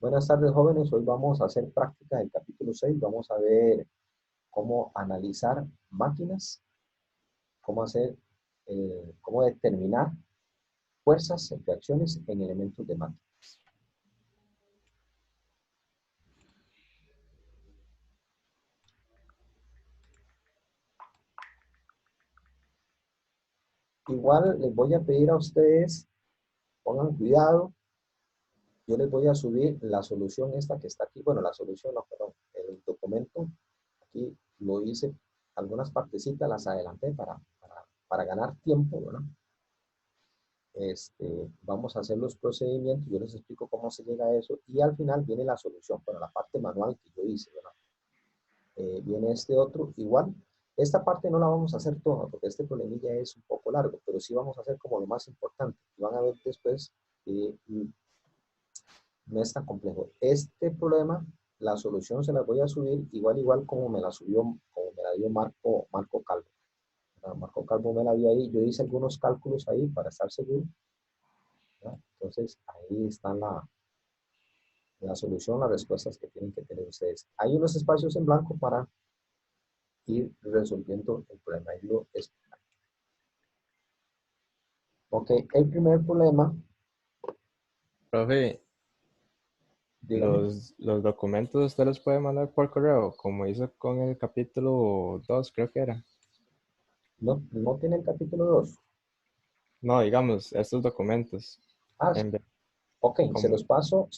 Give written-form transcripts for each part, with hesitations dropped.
Buenas tardes, jóvenes. Hoy vamos a hacer práctica del capítulo 6. Vamos a ver cómo analizar máquinas, cómo determinar fuerzas y reacciones en elementos de máquina. Igual les voy a pedir a ustedes, pongan cuidado. Yo les voy a subir la solución esta que está aquí. Bueno, la solución no, perdón. El documento, aquí lo hice, algunas partecitas las adelanté para ganar tiempo, ¿verdad? Vamos a hacer los procedimientos, yo les explico cómo se llega a eso y al final viene la solución, bueno, la parte manual que yo hice, ¿verdad? Viene este otro, igual, esta parte no la vamos a hacer toda porque este problemilla es un poco largo, pero sí vamos a hacer como lo más importante. Van a ver después que no es tan complejo. Este problema, la solución se la voy a subir igual como me la subió, como me la dio Marco Calvo. Marco Calvo me la dio ahí, yo hice algunos cálculos ahí para estar seguro, ¿verdad? Entonces, ahí está la solución, las respuestas que tienen que tener ustedes. Hay unos espacios en blanco para ir resolviendo el problema. Y lo explico. Ok, el primer problema, Profe, dígame, los documentos usted los puede mandar por correo, como hizo con el capítulo 2, creo que era. no tiene el capítulo 2. No, digamos, estos documentos. Ah, En vez- ok, como, se los paso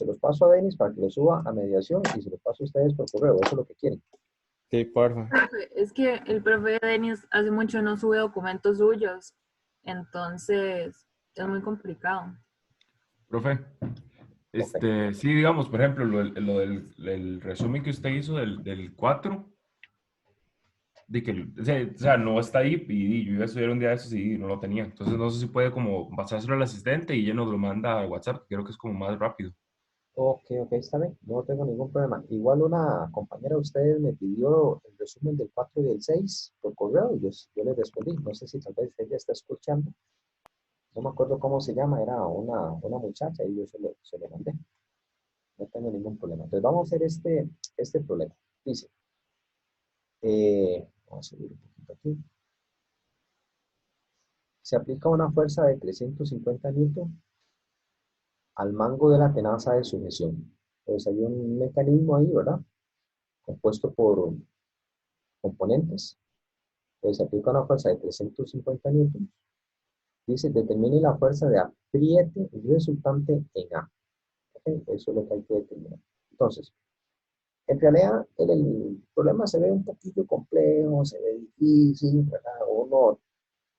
a Denis para que lo suba a mediación y se los paso a ustedes por correo, eso es lo que quieren. sí, porfa. Profe, es que el profe Denis hace mucho no sube documentos suyos, entonces es muy complicado. Profe, Ok, sí, digamos, por ejemplo, lo del el resumen que usted hizo del 4 de que, o sea, no está ahí y yo iba a estudiar un día de esos y no lo tenía. Entonces, no sé si puede como pasárselo al asistente y ella nos lo manda a WhatsApp, creo que es como más rápido. ok, está bien, no tengo ningún problema. Igual una compañera de ustedes me pidió el resumen del 4 y del 6 por correo y yo le respondí. No sé si tal vez ella está escuchando. No me acuerdo cómo se llama, era una muchacha y yo se lo mandé. No tengo ningún problema. Entonces vamos a hacer este problema. Dice, vamos a subir un poquito aquí. Se aplica una fuerza de 350 newton al mango de la tenaza de sujeción. Entonces hay un mecanismo ahí, ¿verdad? Compuesto por componentes. Entonces se aplica una fuerza de 350 newton. Dice, determine la fuerza de apriete resultante en A. ¿Okay? Eso es lo que hay que determinar. Entonces, en realidad, el problema se ve un poquito complejo, se ve difícil, ¿verdad? Uno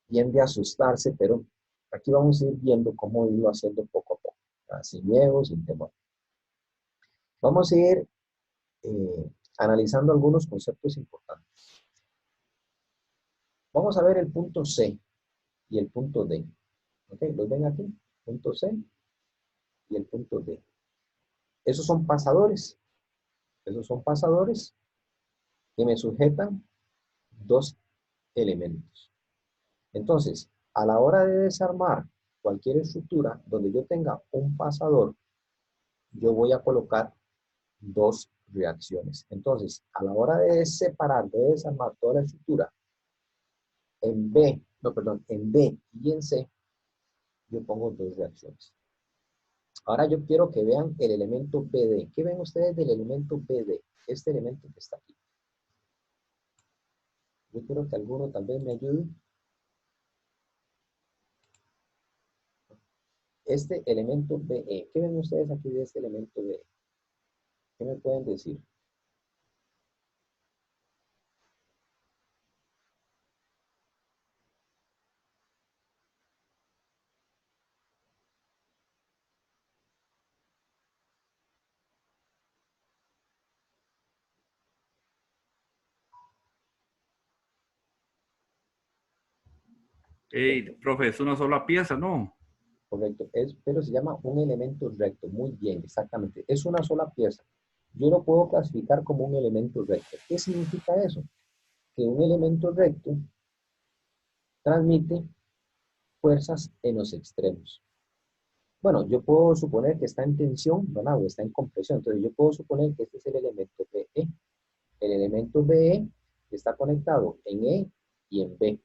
tiende a asustarse, pero aquí vamos a ir viendo cómo irlo haciendo poco a poco, ¿verdad? Sin miedo, sin temor. Vamos a ir analizando algunos conceptos importantes. Vamos a ver el punto C y el punto D. ¿Ok? ¿Los ven aquí? Punto C y el punto D. Esos son pasadores. Esos son pasadores que me sujetan dos elementos. Entonces, a la hora de desarmar cualquier estructura donde yo tenga un pasador, yo voy a colocar dos reacciones. Entonces, a la hora de separar, de desarmar toda la estructura, en B, no, perdón, en D y en C, yo pongo dos reacciones. Ahora yo quiero que vean el elemento BD. ¿Qué ven ustedes del elemento BD? Este elemento que está aquí. Yo quiero que alguno tal vez me ayude. Este elemento BE. ¿Qué ven ustedes aquí de este elemento BE? ¿Qué me pueden decir? Profe, es una sola pieza, ¿no? Correcto, pero se llama un elemento recto. Muy bien, exactamente. Es una sola pieza. Yo lo puedo clasificar como un elemento recto. ¿Qué significa eso? Que un elemento recto transmite fuerzas en los extremos. Bueno, yo puedo suponer que está en tensión, ¿verdad? O está en compresión. Entonces, yo puedo suponer que este es el elemento BE. El elemento BE está conectado en E y en B.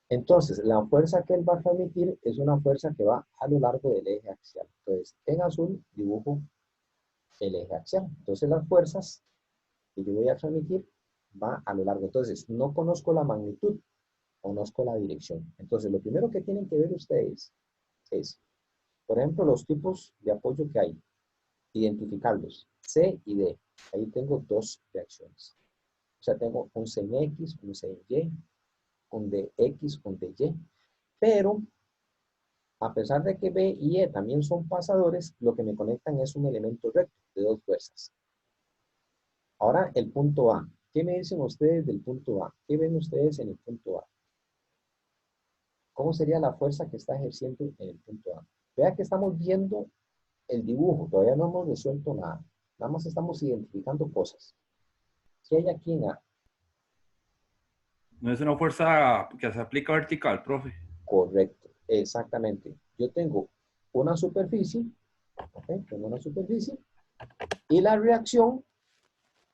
Entonces, la fuerza que él va a transmitir es una fuerza que va a lo largo del eje axial. Entonces, en azul dibujo el eje axial. Entonces, las fuerzas que yo voy a transmitir va a lo largo. Entonces, no conozco la magnitud, conozco la dirección. Entonces, lo primero que tienen que ver ustedes es, por ejemplo, los tipos de apoyo que hay. Identificarlos. C y D. Ahí tengo dos reacciones. O sea, tengo un C en X, un C en Y, un DX, un DY. Pero, a pesar de que B y E también son pasadores, lo que me conectan es un elemento recto de dos fuerzas. Ahora, el punto A. ¿Qué me dicen ustedes del punto A? ¿Qué ven ustedes en el punto A? ¿Cómo sería la fuerza que está ejerciendo en el punto A? Vea que estamos viendo el dibujo, todavía no hemos resuelto nada. Nada más estamos identificando cosas. ¿Qué hay aquí en A? No es una fuerza que se aplica vertical, profe. Correcto, exactamente. Yo tengo una superficie, ¿ok? Tengo una superficie, y la reacción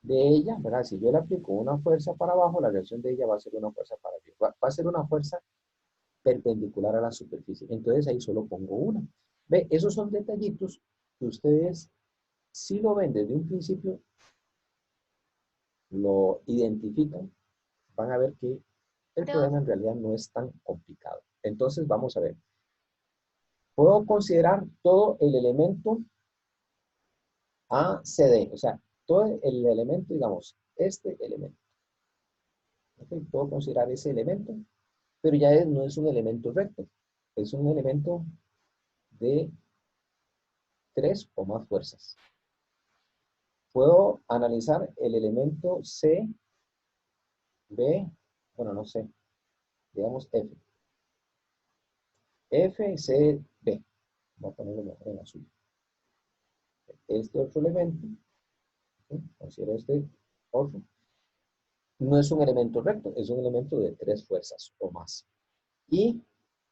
de ella, ¿verdad? Si yo le aplico una fuerza para abajo, la reacción de ella va a ser una fuerza para arriba. Va a ser una fuerza perpendicular a la superficie. Entonces ahí solo pongo una. Ve, esos son detallitos que ustedes, si lo ven desde un principio, lo identifican, van a ver que el problema en realidad no es tan complicado. Entonces vamos a ver. Puedo considerar todo el elemento ACD, o sea, todo el elemento, digamos, este elemento. ¿Okay? Puedo considerar ese elemento, pero ya no es un elemento recto, es un elemento de 3 o más fuerzas. Puedo analizar el elemento C, B, bueno, no sé, digamos F. F, C, B. Voy a ponerlo mejor en azul. Este otro elemento, ¿sí? Considero este otro, no es un elemento recto, es un elemento de 3 fuerzas o más. Y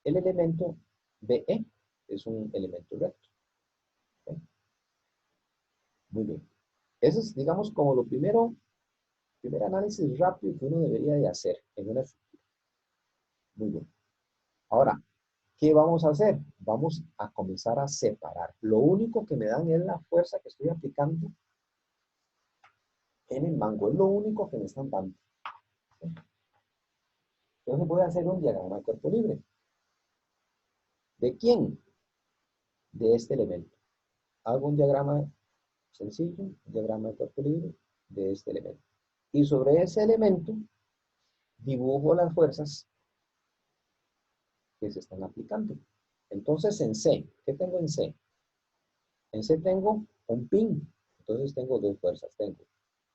el elemento BE es un elemento recto. ¿Ok? Muy bien. Eso es, digamos, como lo primer análisis rápido que uno debería de hacer en una estructura. Muy bien. Ahora, ¿qué vamos a hacer? Vamos a comenzar a separar. Lo único que me dan es la fuerza que estoy aplicando en el mango. Es lo único que me están dando. Entonces voy a hacer un diagrama de cuerpo libre. ¿De quién? De este elemento. Hago un diagrama sencillo, un diagrama de cuerpo libre de este elemento. Y sobre ese elemento dibujo las fuerzas que se están aplicando. Entonces en C, ¿qué tengo en C? En C tengo un pin. Entonces tengo dos fuerzas. Tengo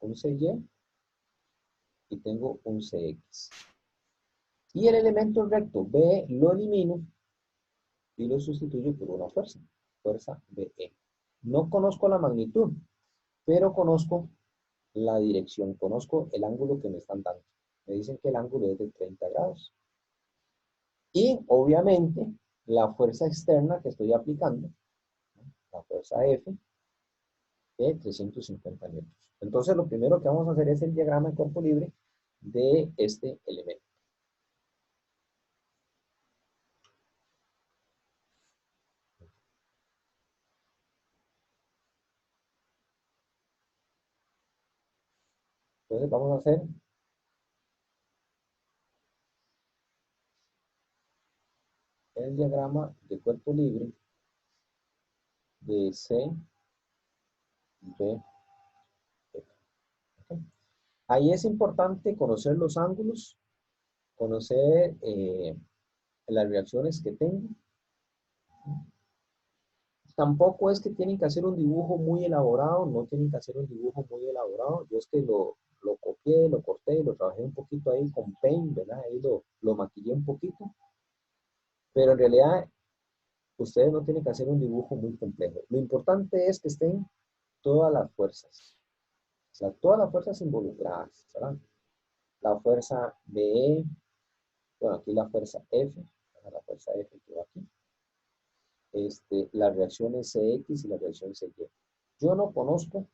un CY y tengo un CX. Y el elemento recto B lo elimino y lo sustituyo por una fuerza. Fuerza BE. No conozco la magnitud, pero conozco la dirección. Conozco el ángulo que me están dando. Me dicen que el ángulo es de 30 grados. Y obviamente la fuerza externa que estoy aplicando, la fuerza F, de 350 metros. Entonces lo primero que vamos a hacer es el diagrama de cuerpo libre de este elemento. Entonces vamos a hacer el diagrama de cuerpo libre de C, D, F. ¿Okay? Ahí es importante conocer los ángulos, conocer las reacciones que tengo. Tampoco es que tienen que hacer un dibujo muy elaborado, no tienen que hacer un dibujo muy elaborado. Yo es que lo copié, lo corté, lo trabajé un poquito ahí con Paint, ¿verdad? Ahí lo maquillé un poquito. Pero en realidad, ustedes no tienen que hacer un dibujo muy complejo. Lo importante es que estén todas las fuerzas. O sea, todas las fuerzas involucradas, ¿verdad? La fuerza BE, bueno, aquí la fuerza F, la fuerza F que va aquí. las reacciones CX y las reacciones CY. Yo no conozco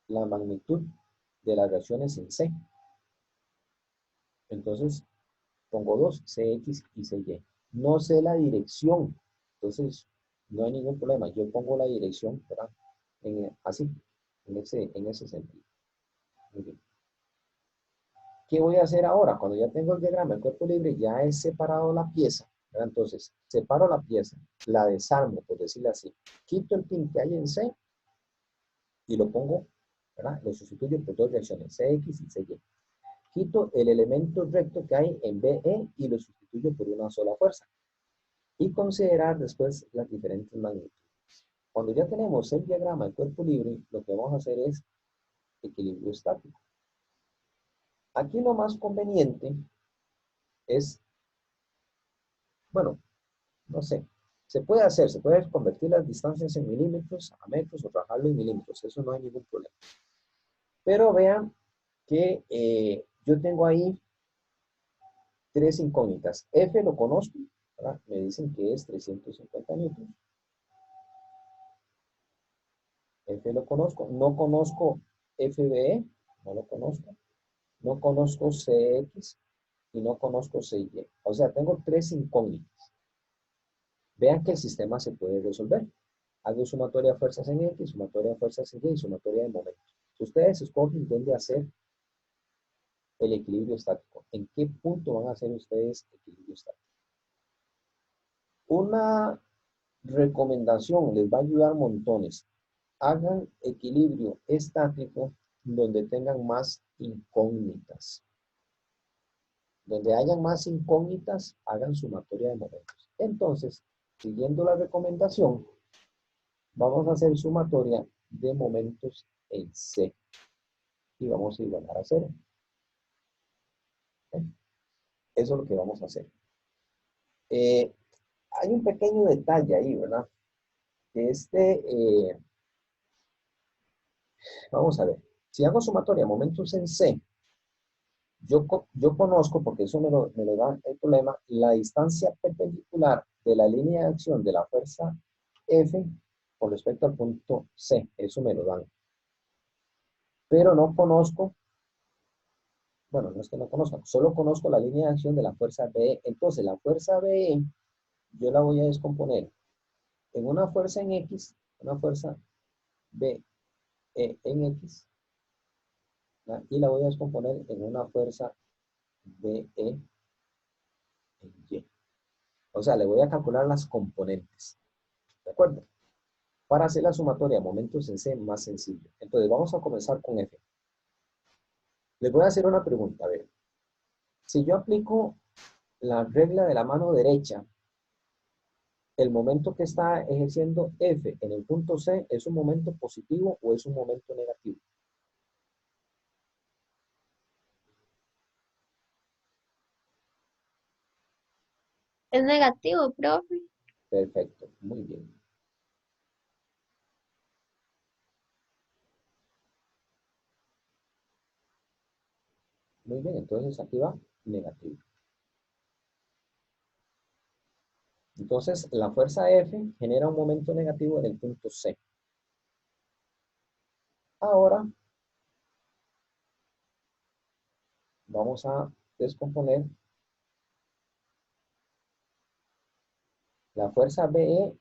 la magnitud de las reacciones en C. Entonces, pongo 2, CX y CY. No sé la dirección. Entonces, no hay ningún problema. Yo pongo la dirección, ¿verdad? Así, en ese sentido. Muy bien. ¿Qué voy a hacer ahora? Cuando ya tengo el diagrama, el cuerpo libre, ya he separado la pieza, ¿verdad? Entonces, separo la pieza, la desarmo, por decirlo así. Quito el pin que hay en C y lo pongo, ¿verdad? Lo sustituyo por dos reacciones, CX y CY. Quito el elemento recto que hay en BE y lo sustituyo por una sola fuerza. Y considerar después las diferentes magnitudes. Cuando ya tenemos el diagrama del cuerpo libre, lo que vamos a hacer es equilibrio estático. Aquí lo más conveniente es, bueno, no sé, se puede convertir las distancias en milímetros a metros o trabajarlo en milímetros, eso no hay ningún problema. Pero vean que yo tengo ahí tres incógnitas. F lo conozco, ¿verdad? Me dicen que es 350 newtons. F lo conozco, no conozco FBE, no lo conozco. No conozco CX y no conozco CY. O sea, tengo tres incógnitas. Vean que el sistema se puede resolver. Hago sumatoria de fuerzas en X, sumatoria de fuerzas en Y y sumatoria de momentos. Ustedes escogen dónde hacer el equilibrio estático. ¿En qué punto van a hacer ustedes equilibrio estático? Una recomendación les va a ayudar montones. Hagan equilibrio estático donde tengan más incógnitas. Donde hayan más incógnitas, hagan sumatoria de momentos. Entonces, siguiendo la recomendación, vamos a hacer sumatoria de momentos en C. Y vamos a igualar a 0. ¿Okay? Eso es lo que vamos a hacer. Hay un pequeño detalle ahí, ¿verdad? Que vamos a ver. Si hago sumatoria de momentos en C, yo conozco, porque eso me lo da el problema, la distancia perpendicular de la línea de acción de la fuerza F con respecto al punto C. Eso me lo dan. Pero no conozco, bueno, no es que no conozca, solo conozco la línea de acción de la fuerza BE. Entonces, la fuerza BE, yo la voy a descomponer en una fuerza en X, una fuerza BE en X, ¿verdad? Y la voy a descomponer en una fuerza BE en Y. O sea, le voy a calcular las componentes. ¿De acuerdo? Para hacer la sumatoria de momentos en C más sencillo. Entonces, vamos a comenzar con F. Les voy a hacer una pregunta. A ver, si yo aplico la regla de la mano derecha, el momento que está ejerciendo F en el punto C, ¿es un momento positivo o es un momento negativo? Es negativo, profe. Perfecto, muy bien. Muy bien, entonces aquí va negativo. Entonces, la fuerza F genera un momento negativo en el punto C. Ahora, vamos a descomponer la fuerza BE.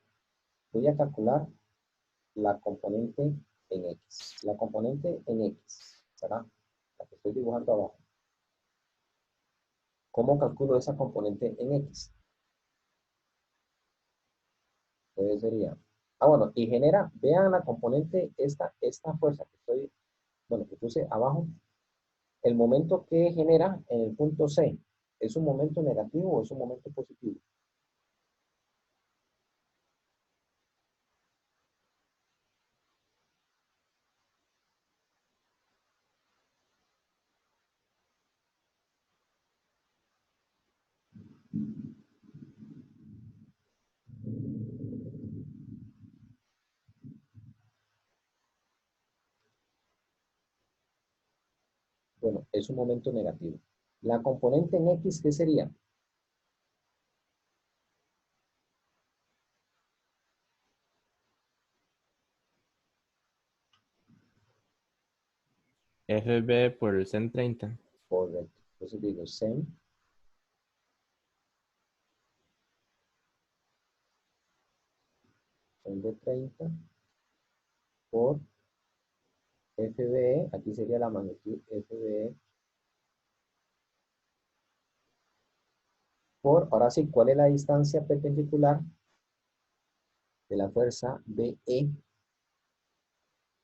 Voy a calcular la componente en X. La componente en X, ¿verdad? La que estoy dibujando abajo. ¿Cómo calculo esa componente en X? Entonces sería, bueno, y genera, vean la componente, esta fuerza que estoy, bueno, que puse abajo, el momento que genera en el punto C, ¿es un momento negativo o es un momento positivo? Bueno, es un momento negativo. La componente en X, ¿qué sería? FB por el CEN 30. Correcto. Entonces digo sen de 30 por FBE, aquí sería la magnitud FBE por, ahora sí, ¿cuál es la distancia perpendicular de la fuerza BE,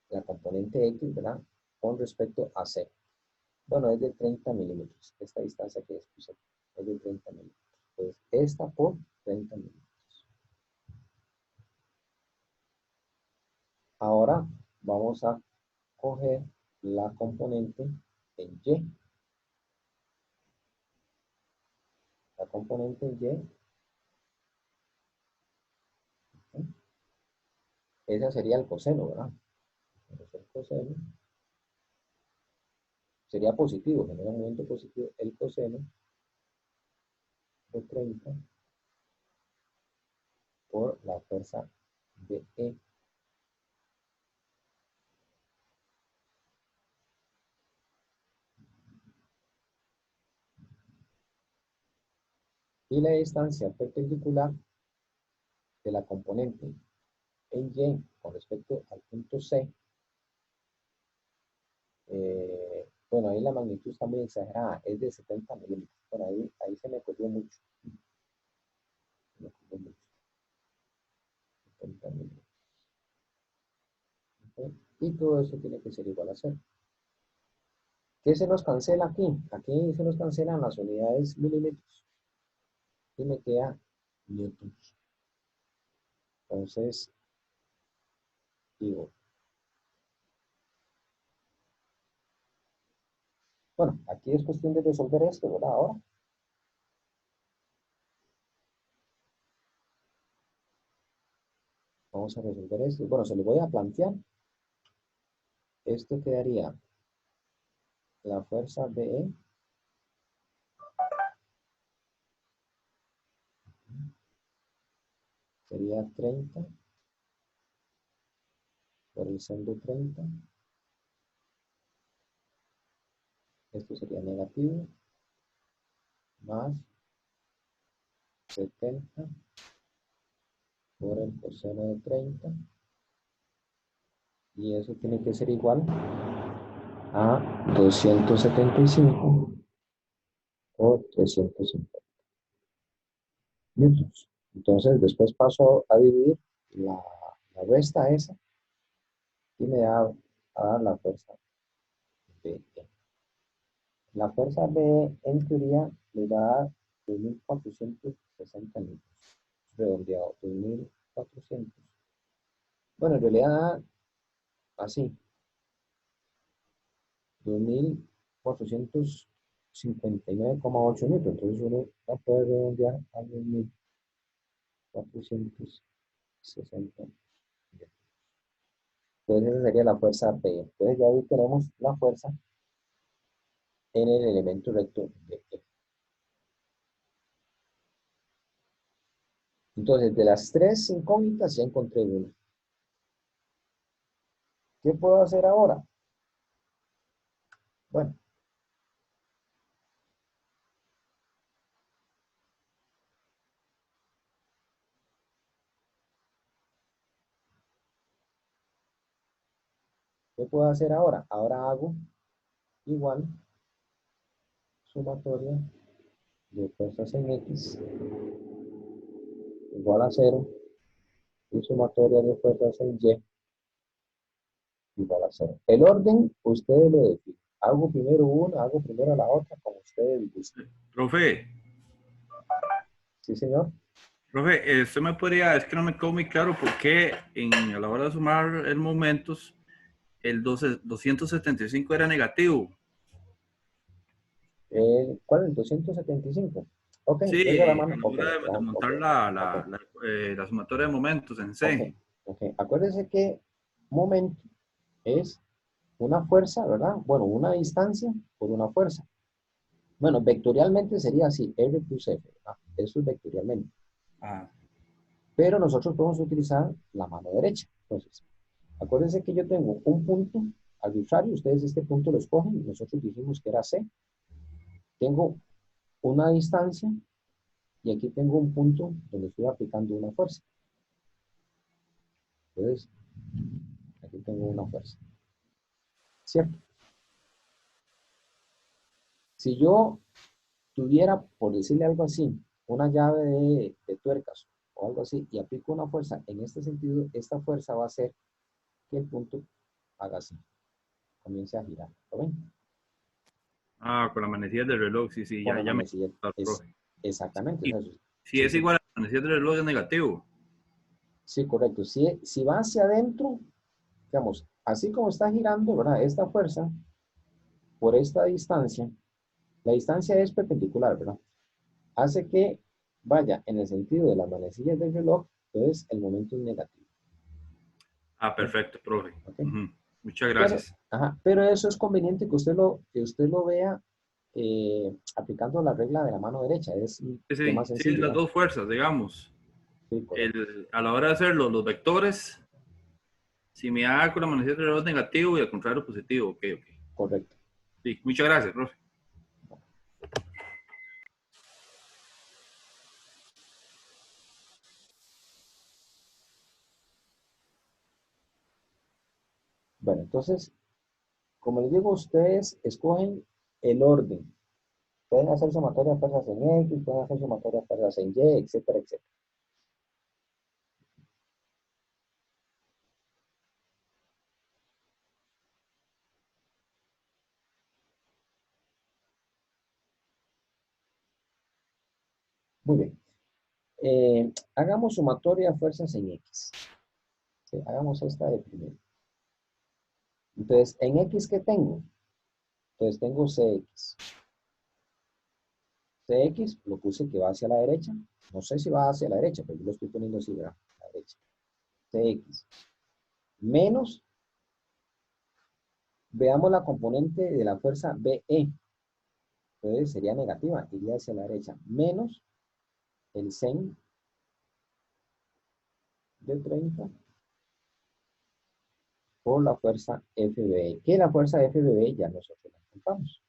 la componente X, ¿verdad? Con respecto a C. Bueno, es de 30 milímetros. Esta distancia que puse es de 30 milímetros. Entonces, esta por 30 milímetros. Ahora vamos a coger la componente en Y. La componente en Y, ¿sí? Esa sería el coseno, ¿verdad? Entonces, el coseno sería positivo, genera un momento positivo. El coseno de 30 por la fuerza de E. Y la distancia perpendicular de la componente en Y con respecto al punto C. Bueno, ahí la magnitud está muy exagerada, es de 70 milímetros. Bueno, ahí se me corrió mucho. Se me corrió mucho. 70 milímetros. ¿Ok? Y todo eso tiene que ser igual a 0. ¿Qué se nos cancela aquí? Aquí se nos cancelan las unidades milímetros. Y me queda newtons. Entonces, digo, bueno, aquí es cuestión de resolver esto, ¿verdad? Ahora. Vamos a resolver esto. Bueno, se lo voy a plantear. Esto quedaría la fuerza BE sería 30 por el sen de 30. Esto sería negativo más 70 por el coseno de 30. Y eso tiene que ser igual a 275 por 350 newtons. Entonces, después paso a dividir la resta esa y me da a dar la fuerza BE. La fuerza BE, en teoría, me va a dar 2.460 newtons. Redondeado, 2.400. Bueno, en realidad, así. 2.459,8 newtons. Entonces uno va a poder redondear a 2.460 newtons. Entonces esa sería la fuerza P. Entonces ya ahí tenemos la fuerza en el elemento recto de E. Entonces de las tres incógnitas ya encontré una. ¿Qué puedo hacer ahora? Bueno. ¿Qué puedo hacer ahora? Ahora hago igual sumatoria de fuerzas en X igual a 0 y sumatoria de fuerzas en Y igual a 0. El orden, ustedes lo definen. Hago primero una, hago primero la otra, como ustedes gusten. Profe, ¿Sí, señor? profe, usted me podría, es que no me quedó muy claro por qué a la hora de sumar el momentos, el 275 era negativo. ¿Cuál es el 275? Ok, Sí, tenga la a mano. la Ok, hora de montar ok, ok, la sumatoria de momentos en C. ok. Acuérdense que momento es una fuerza, ¿verdad? Bueno, una distancia por una fuerza. Bueno, vectorialmente sería así, R plus F, ¿verdad? Eso es vectorialmente. Ah, Pero nosotros podemos utilizar la mano derecha. Entonces, acuérdense que yo tengo un punto arbitrario, ustedes este punto lo escogen, nosotros dijimos que era C. Tengo una distancia y aquí tengo un punto donde estoy aplicando una fuerza. Entonces, aquí tengo una fuerza. ¿Cierto? Si yo tuviera, por decirle algo así, una llave de tuercas o algo así, y aplico una fuerza en este sentido, esta fuerza va a hacer que el punto haga así, comience a girar. ¿Lo ven? Ah, con la manecilla del reloj, sí, sí, Con la ya me... manecilla. Exactamente. Y O sea, si es igual a la manecilla del reloj, es negativo. sí, correcto. Si va hacia adentro, digamos, así como está girando, ¿verdad? Esta fuerza, por esta distancia, la distancia es perpendicular, ¿verdad? Hace que vaya en el sentido de las manecillas del reloj, entonces el momento es negativo. Ah, perfecto, profe. ¿Ok? Ujú. Muchas Pero, gracias. pero eso es conveniente que usted lo vea aplicando la regla de la mano derecha. Es Sí, lo más sí, sí, sencillo, las ¿verdad? dos fuerzas, digamos. Sí, correcto. A la hora de hacerlo, los vectores, si me da con la manecilla del reloj negativo y al contrario positivo. Ok, ok. Correcto. Sí, muchas gracias, profe. Bueno, entonces, como les digo, ustedes escogen el orden. Pueden hacer sumatoria de fuerzas en X, pueden hacer sumatoria de fuerzas en Y, etcétera, etcétera. Muy bien. Hagamos sumatoria de fuerzas en X. Sí, hagamos esta de primero. Entonces, en X, ¿qué tengo? Entonces, tengo CX. CX lo puse que va hacia la derecha. No sé si va hacia la derecha, pero yo lo estoy poniendo así, ¿verdad? A la derecha. CX. Menos, veamos la componente de la fuerza BE. Entonces, sería negativa, iría hacia la derecha. Menos el sen de 30 por la fuerza FBE. Que la fuerza FBE ya nosotros la encontramos.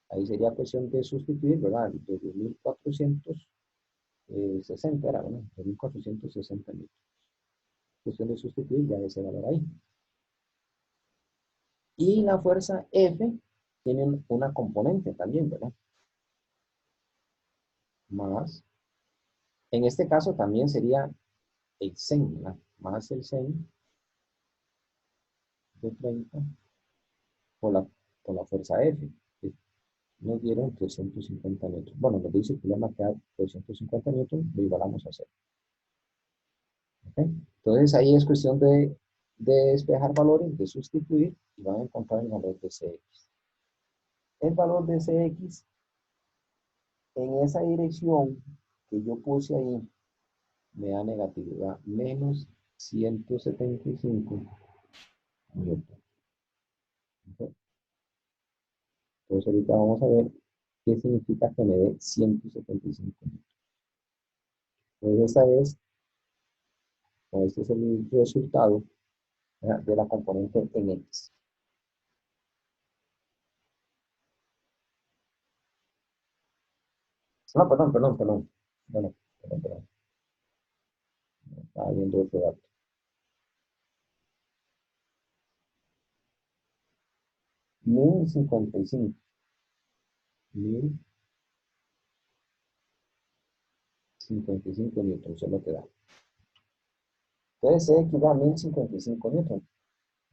Ahí sería cuestión de sustituir, ¿verdad? 2.460 era, ¿no? 2.460 litros. Cuestión de sustituir ya ese valor ahí. Y la fuerza F tiene una componente también, ¿verdad? Más. En este caso también sería el sen, ¿verdad? Más el sen de 30 por la fuerza F. Que nos dieron 350 newtons. Bueno, nos dice que le va a quedar 350 newtons, lo igualamos a 0. ¿Okay? Entonces ahí es cuestión de despejar valores, de sustituir y van a encontrar el valor de CX. El valor de CX en esa dirección que yo puse ahí me da negatividad menos 175 newton. ¿Okay? Entonces ahorita vamos a ver qué significa que me dé 175 newton. Entonces este es el resultado, ¿verdad?, de la componente en X. No, perdón. Estaba viendo otro dato. Mil cincuenta y cinco newtons es lo que da. Entonces X da 1055 newtons.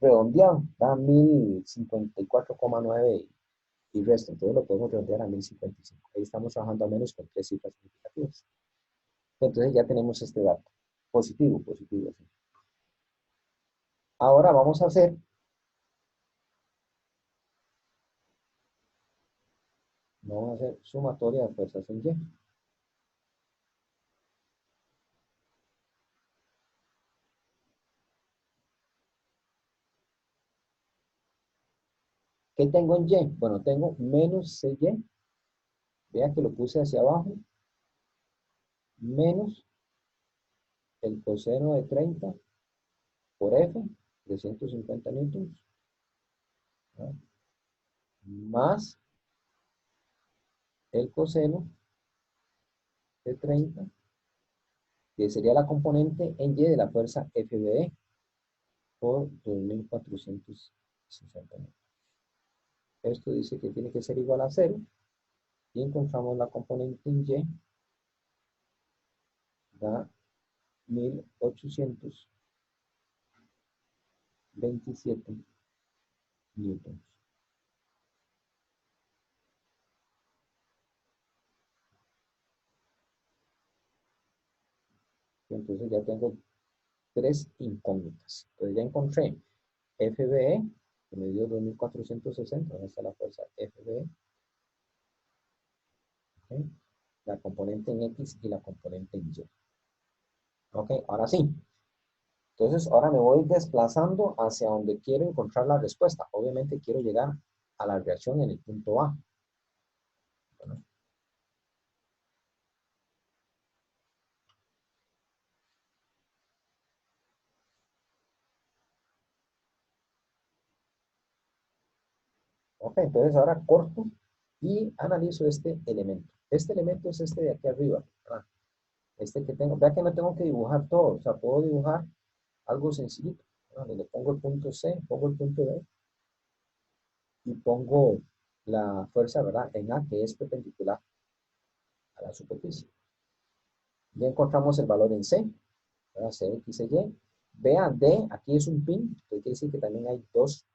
Redondeado, da 1054,9 y resto. Entonces lo podemos redondear a 1055. Ahí estamos trabajando al menos con 3 cifras significativas. Entonces ya tenemos este dato. Positivo. Sí. Ahora vamos a hacer sumatoria de fuerzas en Y. ¿Qué tengo en Y? Bueno, tengo menos CY. Vea que lo puse hacia abajo. Menos el coseno de 30 por F, 350 newtons, ¿verdad? Más el coseno de 30, que sería la componente en Y de la fuerza FBE por 2460. Esto dice que tiene que ser igual a 0 y encontramos la componente en Y, da 1827 newtons. Entonces ya tengo 3 incógnitas. Entonces ya encontré FBE, que me dio 2460, ¿dónde está la fuerza FBE? ¿Okay? La componente en X y la componente en Y. Ok, ahora sí. Entonces ahora me voy desplazando hacia donde quiero encontrar la respuesta. Obviamente quiero llegar a la reacción en el punto A. Bueno. Ok, entonces ahora corto y analizo este elemento. Este elemento es este de aquí arriba. ¿Verdad? Este que tengo. Vea que no tengo que dibujar todo. O sea, puedo dibujar algo sencillito. ¿Verdad? Le pongo el punto C, pongo el punto D y pongo la fuerza, ¿verdad? En A, que es perpendicular a la superficie. Ya encontramos el valor en C, ¿verdad? C, X, Y. Vea, D, aquí es un pin, que quiere decir que también hay 2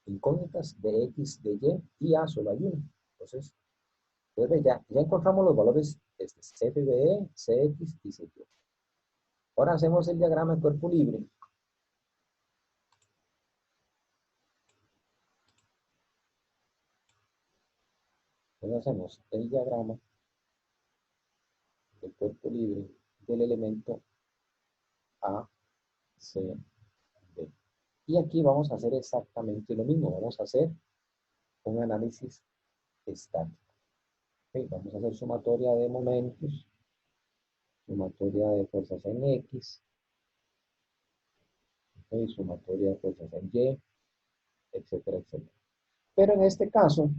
incógnitas, de X, de Y, y A solo hay una. Entonces ya encontramos los valores CFBE, CX y CY. Ahora hacemos el diagrama de cuerpo libre. Entonces hacemos el diagrama de cuerpo libre del elemento A, C, D. Y aquí vamos a hacer exactamente lo mismo. Vamos a hacer un análisis estático. Okay, vamos a hacer sumatoria de momentos, sumatoria de fuerzas en X, okay, sumatoria de fuerzas en Y, etcétera, etcétera. Pero en este caso,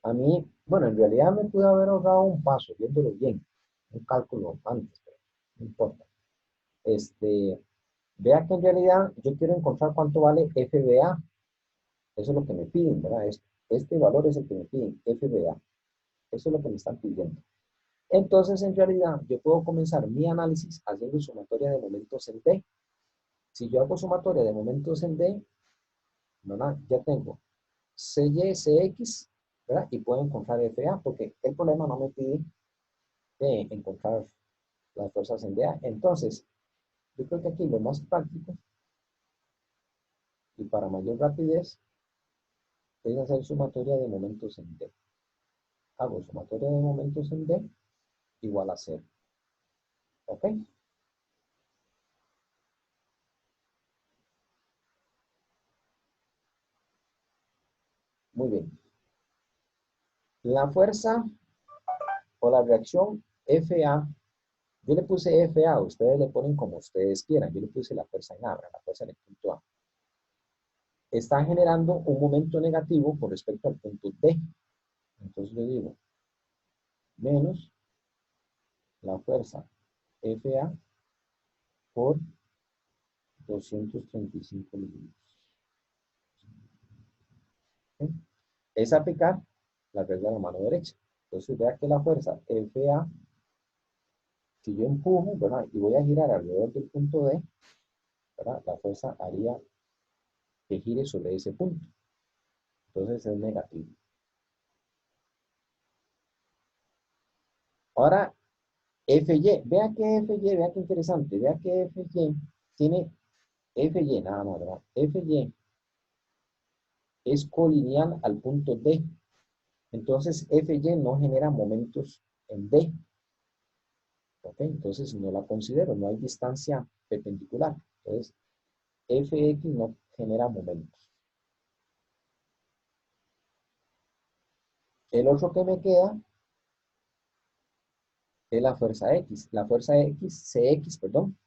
a mí, bueno, en realidad me pude haber ahorrado un paso, viéndolo bien, un cálculo antes, pero no importa. Vea que en realidad yo quiero encontrar cuánto vale FBA. Eso es lo que me piden, ¿verdad? Este valor es el que me piden, FBA. Eso es lo que me están pidiendo. Entonces, en realidad, yo puedo comenzar mi análisis haciendo sumatoria de momentos en D. Si yo hago sumatoria de momentos en D, ¿verdad? Ya tengo CY, CX, ¿verdad? Y puedo encontrar FA, porque el problema no me pide encontrar las fuerzas en DA. Entonces, yo creo que aquí lo más práctico y para mayor rapidez es hacer sumatoria de momentos en D. Hago sumatoria de momentos en D igual a 0. ¿Ok? Muy bien. La fuerza o la reacción FA, yo le puse FA, ustedes le ponen como ustedes quieran. Yo le puse la fuerza en A, la fuerza en el punto A. Está generando un momento negativo con respecto al punto D. Entonces yo digo, menos la fuerza FA por 235 milímetros. ¿Okay? Es aplicar la regla de la mano derecha. Entonces vea que la fuerza FA, si yo empujo, ¿verdad? Y voy a girar alrededor del punto D, ¿verdad? La fuerza haría que gire sobre ese punto. Entonces es negativo. Ahora, FY, vea que FY, vea que interesante, vea que FY tiene FY nada más, ¿verdad? FY es colineal al punto D. Entonces, FY no genera momentos en D. ¿Ok? Entonces, no la considero, no hay distancia perpendicular. Entonces, FX no genera momentos. El otro que me queda es la fuerza X. La fuerza X, CX, perdón,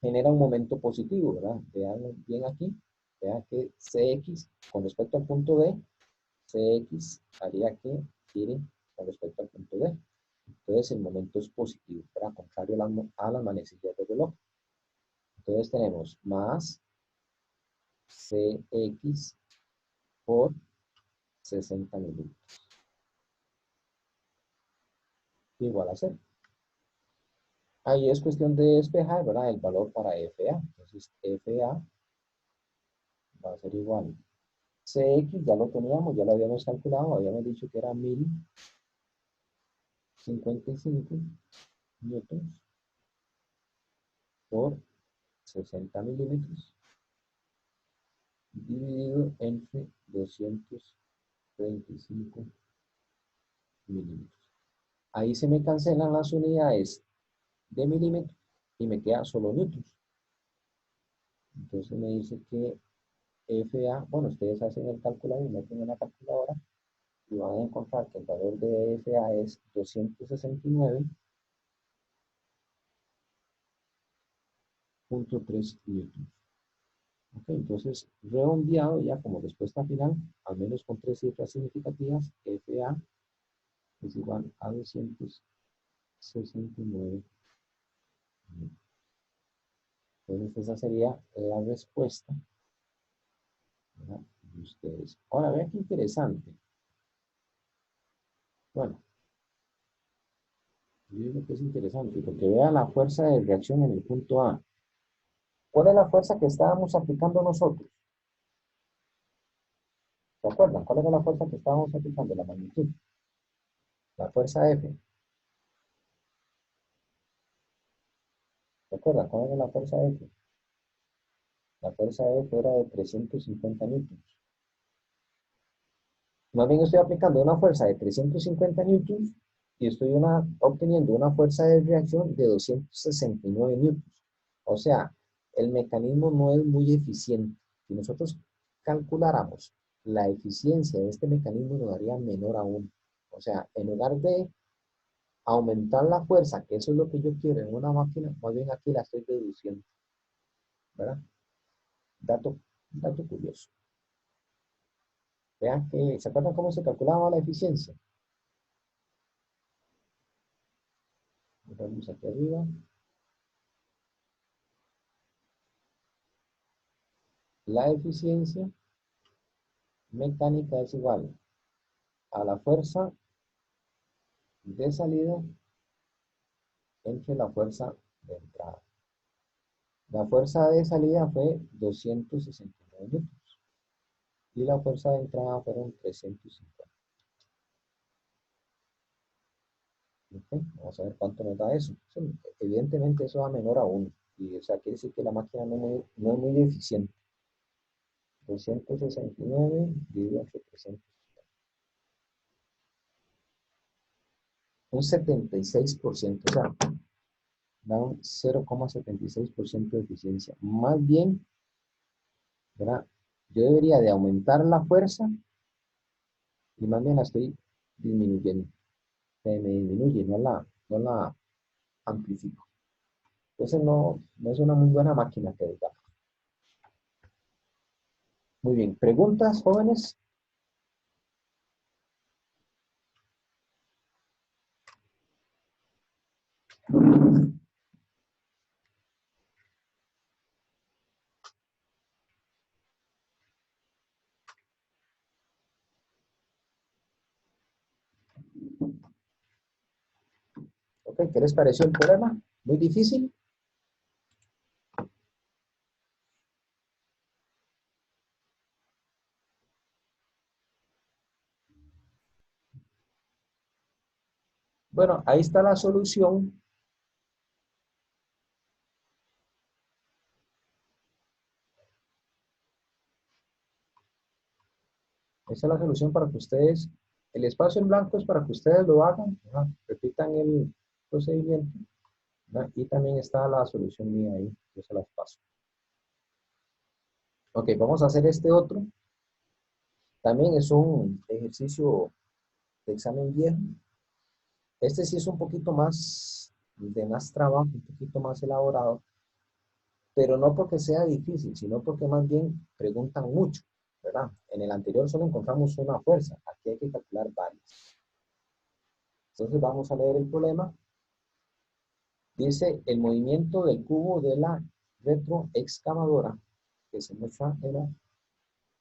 genera un momento positivo, ¿verdad? Vean bien aquí. Vean que CX con respecto al punto D, CX haría que gire con respecto al punto D. Entonces el momento es positivo, ¿verdad? Contrario a las manecillas del reloj. Entonces tenemos más CX por 60 minutos. Igual a 0. Ahí es cuestión de despejar, ¿verdad? El valor para FA. Entonces FA va a ser igual. CX ya lo teníamos, ya lo habíamos calculado, habíamos dicho que era 1055 newtons por 60 milímetros dividido entre 235 milímetros. Ahí se me cancelan las unidades de milímetros y me queda solo newtons. Entonces me dice que FA, bueno, ustedes hacen el cálculo y meten en la calculadora y van a encontrar que el valor de FA es 269.3 newtons. Ok, entonces redondeado ya como respuesta final, al menos con 3 cifras significativas, FA es igual a 269 newtons. Entonces esa sería la respuesta, ¿verdad?, de ustedes. Ahora vean qué interesante. Bueno, yo digo que es interesante porque vean la fuerza de reacción en el punto A. ¿Cuál es la fuerza que estábamos aplicando nosotros? ¿Se acuerdan? ¿Cuál era la fuerza que estábamos aplicando? La magnitud. La fuerza F. ¿Se acuerdan? ¿Cuál era la fuerza F? La fuerza F era de 350 newtons. Más bien estoy aplicando una fuerza de 350 newtons y estoy obteniendo una fuerza de reacción de 269 newtons. O sea, el mecanismo no es muy eficiente. Si nosotros calculáramos la eficiencia de este mecanismo, nos daría menor a 1. O sea, en lugar de aumentar la fuerza, que eso es lo que yo quiero en una máquina, más bien aquí la estoy reduciendo. ¿Verdad? Dato curioso. Vean que, ¿se acuerdan cómo se calculaba la eficiencia? Vamos aquí arriba. La eficiencia mecánica es igual a la fuerza de salida entre la fuerza de entrada. La fuerza de salida fue 269 newtons y la fuerza de entrada fueron 350. ¿Okay? Vamos a ver cuánto nos da eso. Evidentemente eso da menor a 1. Y, o sea, quiere decir que la máquina no es muy eficiente. 269 dividido entre 350. Un 76%, o sea, da un 0,76% de eficiencia. Más bien, ¿verdad?, yo debería de aumentar la fuerza y más bien la estoy disminuyendo. Se me disminuye, no la amplifico. Entonces no es una muy buena máquina que digamos. Muy bien, ¿preguntas, jóvenes? Ok, ¿qué les pareció el problema? ¿Muy difícil? Bueno, ahí está la solución. Esa es la solución para que ustedes, el espacio en blanco es para que ustedes lo hagan, ¿verdad?, repitan el procedimiento, ¿verdad?, y también está la solución mía ahí, yo se las paso. Ok, vamos a hacer este otro. También es un ejercicio de examen viejo. Este sí es un poquito más, de más trabajo, un poquito más elaborado. pero no porque sea difícil, sino porque más bien preguntan mucho, ¿verdad? En el anterior solo encontramos una fuerza, aquí hay que calcular varias. Entonces vamos a leer el problema. Dice, el movimiento del cubo de la retroexcavadora, que se muestra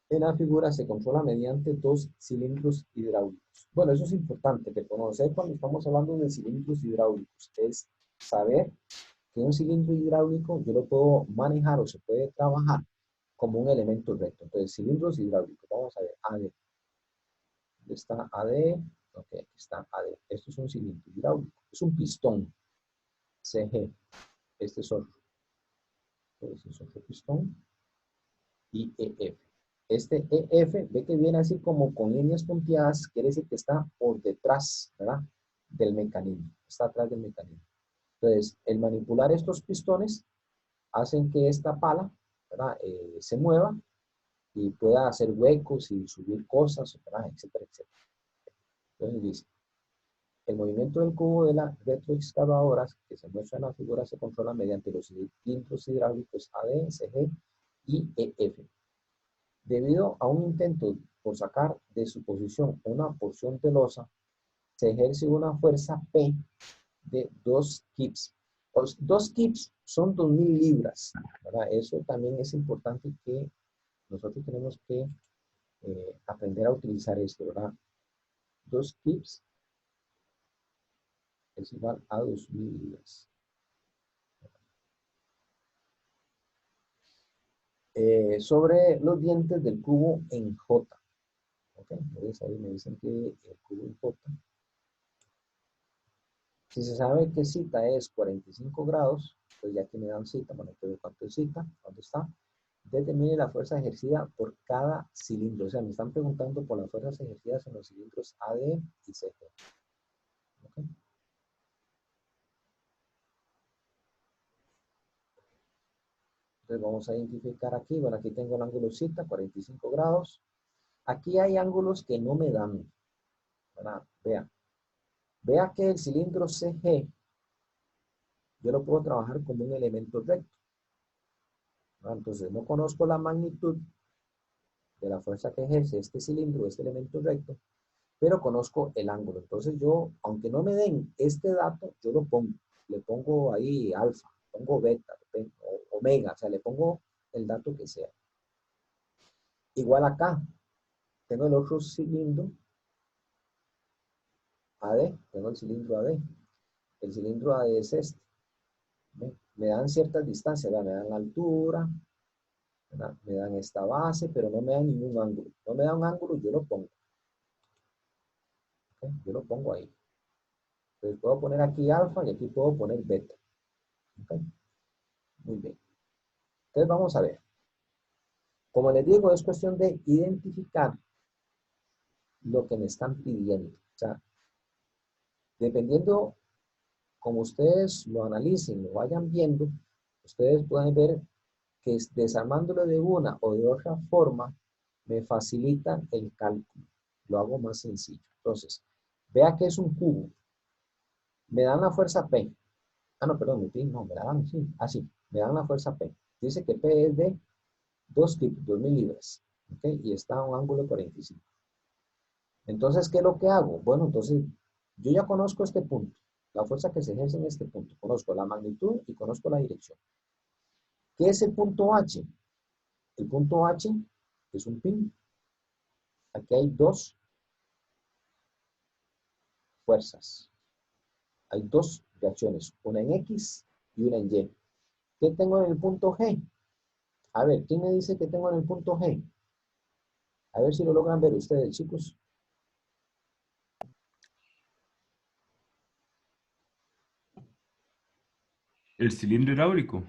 en la figura, se controla mediante dos cilindros hidráulicos. Bueno, eso es importante, que conocer cuando estamos hablando de cilindros hidráulicos, es saber que un cilindro hidráulico yo lo puedo manejar o se puede trabajar como un elemento recto. Entonces, cilindros hidráulicos, vamos a ver, AD. ¿Dónde está AD? Ok, aquí está AD. Esto es un cilindro hidráulico, es un pistón. CG, este es otro. Este es otro pistón. Y EF. Este EF, ve que viene así como con líneas punteadas, quiere decir que está por detrás, ¿verdad? Del mecanismo, está atrás del mecanismo. Entonces, el manipular estos pistones hacen que esta pala, ¿verdad? Se mueva y pueda hacer huecos y subir cosas, ¿verdad? Etcétera, etcétera. Entonces dice, el movimiento del cubo de la retroexcavadora que se muestra en la figura se controla mediante los cilindros hidráulicos AD, CG y EF. Debido a un intento por sacar de su posición una porción de losa, se ejerce una fuerza P de 2 kips. Los 2 kips son 2000 libras, ¿verdad? Eso también es importante que nosotros tenemos que aprender a utilizar esto, ¿verdad? 2 kips es igual a 2000 libras. Sobre los dientes del cubo en J. ¿Ok? Entonces ahí me dicen que el cubo en J. Si se sabe que cita es 45 grados, pues ya que me dan cita, bueno, pero ¿cuánto es cita? ¿Cuánto está? Determine la fuerza ejercida por cada cilindro. O sea, me están preguntando por las fuerzas ejercidas en los cilindros AD y CG. ¿Okay? Entonces vamos a identificar aquí, bueno, aquí tengo el ángulo cita, 45 grados. Aquí hay ángulos que no me dan. ¿Verdad? Vea que el cilindro CG, yo lo puedo trabajar como un elemento recto. ¿Verdad? Entonces no conozco la magnitud de la fuerza que ejerce este cilindro, este elemento recto, pero conozco el ángulo. Entonces yo, aunque no me den este dato, yo lo pongo. Le pongo ahí alfa, pongo beta, o omega, o sea, le pongo el dato que sea. Igual acá, tengo el otro cilindro, AD, tengo el cilindro AD. El cilindro AD es este. ¿Ven? Me dan ciertas distancias, ¿verdad? Me dan la altura, ¿verdad? Me dan esta base, pero no me dan ningún ángulo. No me da un ángulo, yo lo pongo. ¿Okay? Yo lo pongo ahí. Entonces puedo poner aquí alfa y aquí puedo poner beta. ¿Okay? Muy bien. Entonces vamos a ver. Como les digo, es cuestión de identificar lo que me están pidiendo. O sea, dependiendo como ustedes lo analicen, lo vayan viendo, ustedes pueden ver que desarmándolo de una o de otra forma, me facilita el cálculo. Lo hago más sencillo. Entonces, vea que es un cubo. Me dan la fuerza P. Ah, no, perdón, no, me la dan, sí. Así, me dan la fuerza P. Dice que P es de 2000 libras. ¿Ok? Y está a un ángulo de 45. Entonces, ¿qué es lo que hago? Bueno, entonces, yo ya conozco este punto. La fuerza que se ejerce en este punto. Conozco la magnitud y conozco la dirección. ¿Qué es el punto H? El punto H es un pin. Aquí hay dos fuerzas. Hay dos reacciones, una en X y una en Y. ¿Qué tengo en el punto G? A ver, ¿quién me dice que tengo en el punto G? A ver si lo logran ver ustedes, chicos. El cilindro hidráulico.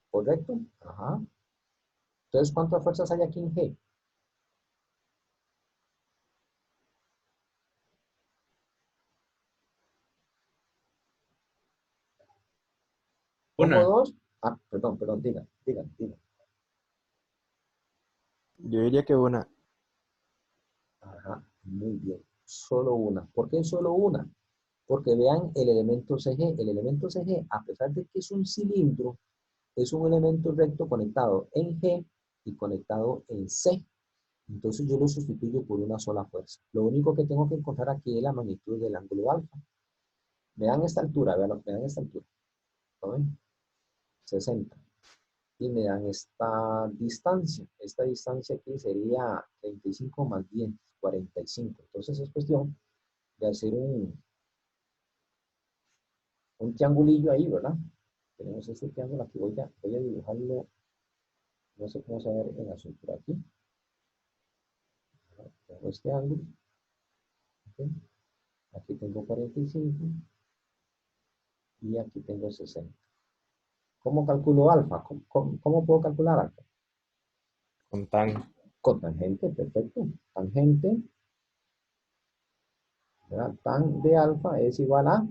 ¿Correcto? Ajá. Entonces, ¿cuántas fuerzas hay aquí en G? ¿Pongo Una. dos? Ah, perdón, digan. Yo diría que una. Ajá, muy bien. Solo una. ¿Por qué solo una? Porque vean el elemento CG. El elemento CG, a pesar de que es un cilindro, es un elemento recto conectado en G y conectado en C. Entonces yo lo sustituyo por una sola fuerza. Lo único que tengo que encontrar aquí es la magnitud del ángulo alfa. Me dan esta altura, vean, me dan esta altura. ¿Lo ven? 60. Y me dan esta distancia. Esta distancia aquí sería 35 más 10, 45. Entonces es cuestión de hacer un triangulillo ahí, ¿verdad? Tenemos este triángulo aquí, voy a dibujarlo, no sé cómo se va a ver en azul por aquí. Tengo este ángulo. ¿Okay? Aquí tengo 45 y aquí tengo 60. ¿Cómo calculo alfa? ¿Cómo puedo calcular alfa? Con tan. Con tangente, perfecto. Tangente, ¿verdad? Tan de alfa es igual a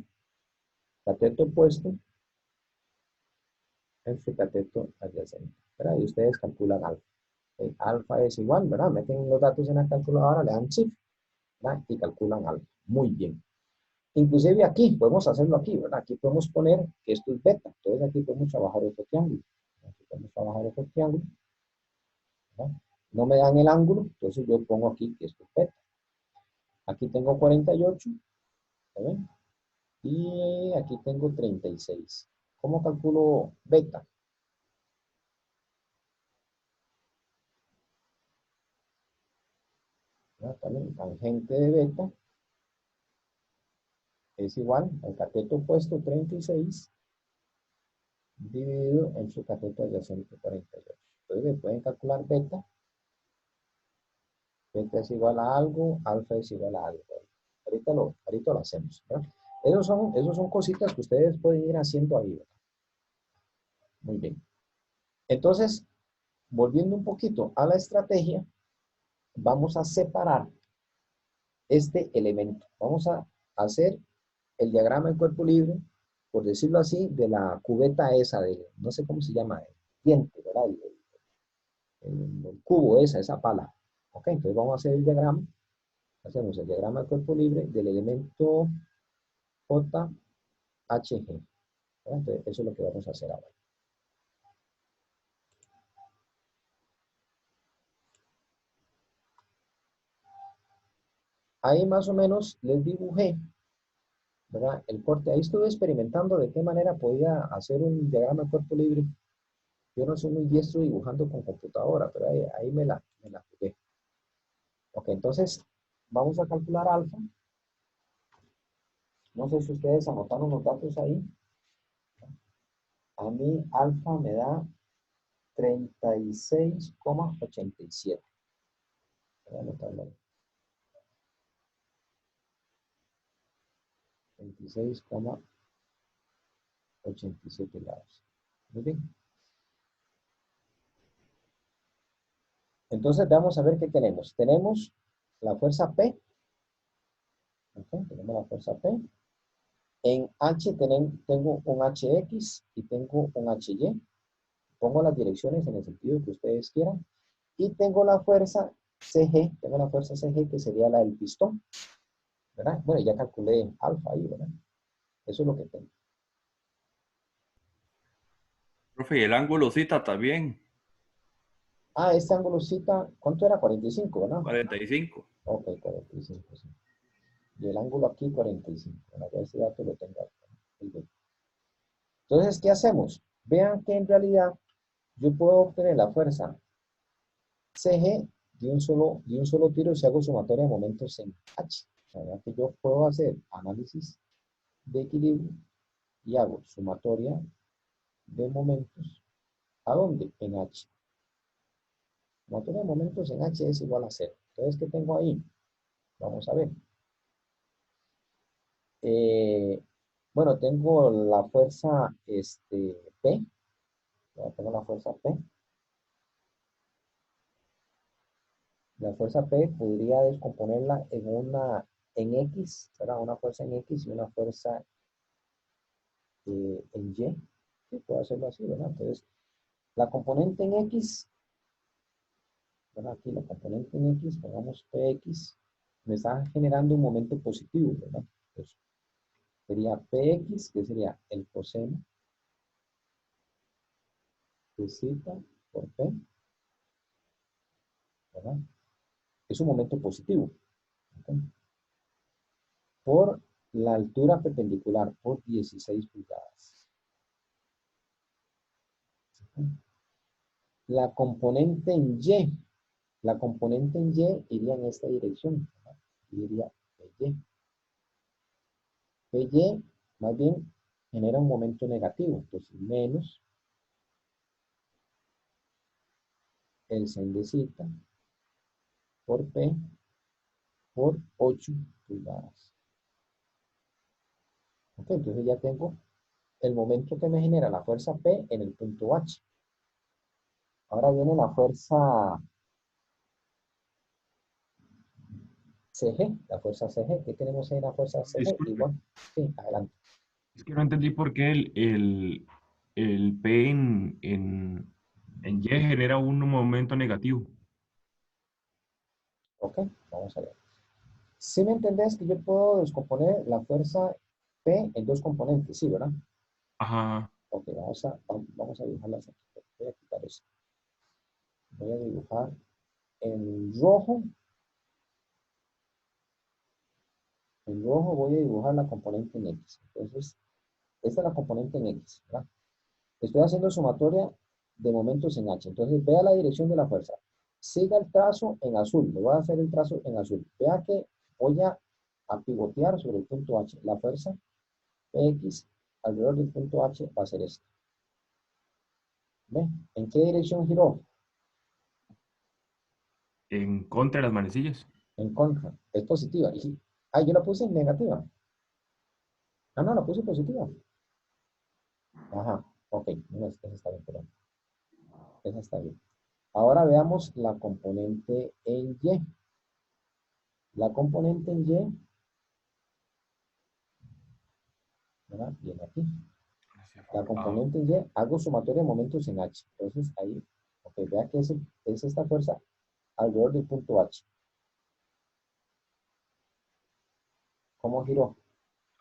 cateto opuesto entre cateto adyacente, ¿verdad? Y ustedes calculan alfa. Alfa es igual, ¿verdad? Meten los datos en la calculadora, le dan shift, ¿verdad? Y calculan alfa. Muy bien. Inclusive aquí, podemos hacerlo aquí, ¿verdad? Aquí podemos poner que esto es beta. Entonces aquí podemos trabajar otro triángulo. Aquí podemos trabajar otro triángulo, ¿verdad? No me dan el ángulo, entonces yo pongo aquí que esto es beta. Aquí tengo 48, ¿ven? Y aquí tengo 36. ¿Cómo calculo beta? ¿Verdad? También tangente de beta es igual al cateto opuesto 36 dividido en su cateto adyacente 48. Entonces pueden calcular beta. Beta es igual a algo, alfa es igual a algo. Ahorita lo hacemos, ¿verdad? Esos son cositas que ustedes pueden ir haciendo ahí, ¿verdad? Muy bien. Entonces, volviendo un poquito a la estrategia, vamos a separar este elemento. Vamos a hacer el diagrama de cuerpo libre, por decirlo así, de la cubeta esa, no sé cómo se llama, el diente, ¿verdad? El cubo esa pala. Ok, entonces vamos a hacer el diagrama. Hacemos el diagrama de cuerpo libre del elemento JHG. Entonces, eso es lo que vamos a hacer ahora. Ahí más o menos les dibujé, ¿verdad? El corte. Ahí estuve experimentando de qué manera podía hacer un diagrama de cuerpo libre. Yo no soy muy diestro dibujando con computadora, pero ahí me la jugué. Ok, entonces vamos a calcular alfa. No sé si ustedes anotaron los datos ahí. A mí alfa me da 36,87. Voy a anotarlo ahí. 26,87 grados. Muy bien. Entonces vamos a ver qué tenemos. Tenemos la fuerza P. Okay, tenemos la fuerza P. En H tengo un HX y tengo un HY. Pongo las direcciones en el sentido que ustedes quieran. Y tengo la fuerza CG. Tengo la fuerza CG que sería la del pistón. ¿Verdad? Bueno, ya calculé alfa ahí, ¿verdad? Eso es lo que tengo. Profe, y el ángulo cita también. Ah, este ángulo cita, ¿cuánto era? 45, ¿verdad? 45. Ok, 45, sí. Y el ángulo aquí 45. Bueno, ya ese dato lo tengo aquí. Muy bien. Entonces, ¿qué hacemos? Vean que en realidad yo puedo obtener la fuerza CG de un solo tiro si hago sumatoria de momentos en H. O sea, que yo puedo hacer análisis de equilibrio y hago sumatoria de momentos. ¿A dónde? En H. Sumatoria de momentos en H es igual a 0. Entonces, ¿qué tengo ahí? Vamos a ver. Bueno, tengo la fuerza P. Tengo la fuerza P. La fuerza P podría descomponerla en X, ¿verdad? Una fuerza en X y una fuerza en Y. Sí, puedo hacerlo así, ¿verdad? Entonces, la componente en X, ¿verdad? Aquí la componente en X, pongamos PX, me está generando un momento positivo, ¿verdad? Entonces, sería PX, que sería el coseno visita por P, ¿verdad? Es un momento positivo. ¿Ok? Por la altura perpendicular, por 16 pulgadas. ¿Ok? La componente en Y. La componente en Y iría en esta dirección. ¿Verdad? Iría PY. PY, más bien, genera un momento negativo. Entonces, menos el sin de cita por P por 8 pulgadas. Ok, entonces ya tengo el momento que me genera la fuerza P en el punto H. Ahora viene la fuerza CG, la fuerza CG. ¿Qué tenemos ahí en la fuerza CG? Disculpe. Igual. Sí, adelante. Es que no entendí por qué el P en Y genera un momento negativo. Ok, vamos a ver. Si me entendés que yo puedo descomponer la fuerza P en dos componentes, sí, ¿verdad? Ajá. Ok, vamos a dibujarlas aquí. Voy a quitar eso. Voy a dibujar en rojo. En rojo voy a dibujar la componente en X. Entonces, esta es la componente en X, ¿verdad? Estoy haciendo sumatoria de momentos en H. Entonces, vea la dirección de la fuerza. Siga el trazo en azul. Le voy a hacer el trazo en azul. Vea que voy a pivotear sobre el punto H. La fuerza X alrededor del punto H va a ser esta. ¿Ve? ¿En qué dirección giró? En contra de las manecillas. En contra. Es positiva. Ah, yo la puse en negativa. Ah, no, la puse positiva. Ajá. Ok. No, esa está bien, perdón. Esa está bien. Ahora veamos la componente en Y. La componente en Y, ¿verdad? Viene aquí. La componente en Y, hago sumatoria de momentos en H. Entonces ahí, ok, vea que es esta fuerza alrededor del punto H. ¿Cómo giró?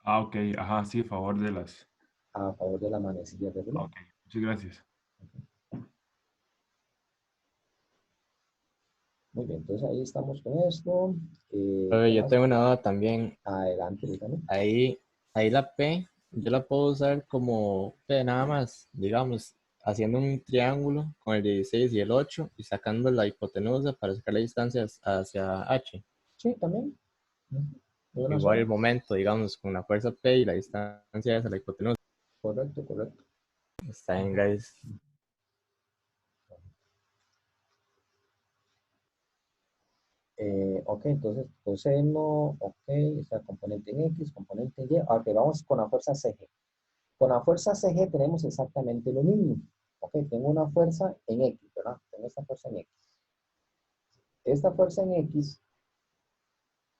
Ah, ok. Ajá, sí, a favor de las. A favor de la manecilla de reloj. Ok, muchas gracias. Muy bien, entonces ahí estamos con esto. Pero ¿Qué yo más? tengo una duda también. Adelante, dígame. Ahí la P, yo la puedo usar como P nada más, digamos, haciendo un triángulo con el 16 y el 8 y sacando la hipotenusa para sacar la distancia hacia H. Sí, también. Ujú. De una Igual sola. el momento, digamos, con la fuerza P y la distancia hacia la hipotenusa. Correcto, correcto. Está en guys. Ok, entonces coseno, ok, está componente en X, componente en Y. Ok, vamos con la fuerza CG. Con la fuerza CG tenemos exactamente lo mismo. Ok, tengo una fuerza en X, ¿verdad? Tengo esta fuerza en X. Esta fuerza en X,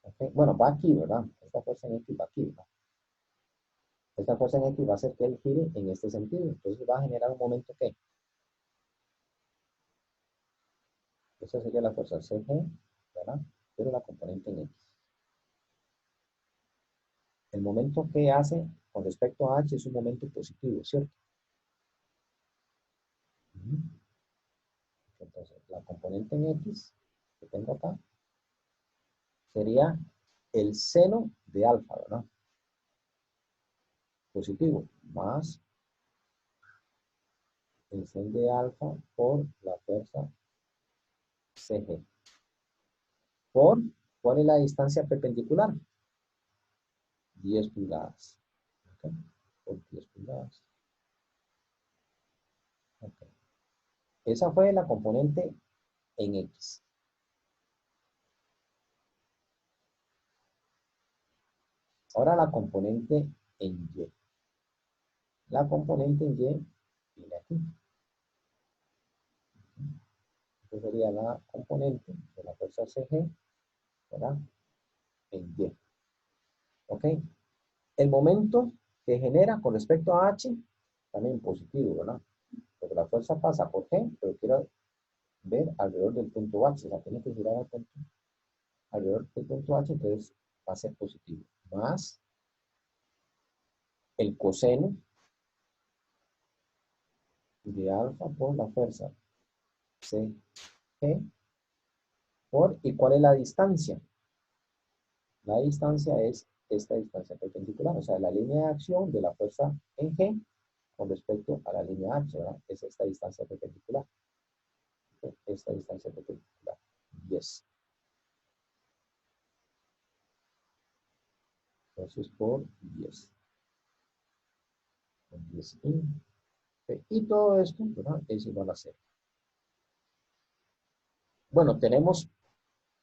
okay, bueno, va aquí, ¿verdad? Esta fuerza en X va aquí, ¿verdad? Esta fuerza en X va a hacer que él gire en este sentido. Entonces va a generar un momento que. Esa sería la fuerza CG, ¿verdad? Pero la componente en X. El momento que hace con respecto a H es un momento positivo, ¿cierto? Ujú. Entonces, la componente en X que tengo acá sería el seno de alfa, ¿verdad? Positivo, más el seno de alfa por la fuerza CG. ¿Cuál es la distancia perpendicular? 10 pulgadas. ¿Ok? Por 10 pulgadas. Ok. Esa fue la componente en X. Ahora la componente en Y. La componente en Y viene aquí. Esta sería la componente de la fuerza CG, ¿verdad? En Y. ¿Ok? El momento que genera con respecto a H, también positivo, ¿verdad? Porque la fuerza pasa por G, pero quiero ver alrededor del punto H. O sea, tiene que girar alrededor del punto H, entonces va a ser positivo. Más el coseno de alfa por la fuerza CG ¿y cuál es la distancia? La distancia es esta distancia perpendicular, o sea, la línea de acción de la fuerza en G con respecto a la línea H, ¿verdad? Es esta distancia perpendicular. ¿Ok? Esta distancia perpendicular. Yes. Entonces, por 10. Por 10 ¿ok? Y todo esto, ¿verdad? Es igual a 0. Bueno, tenemos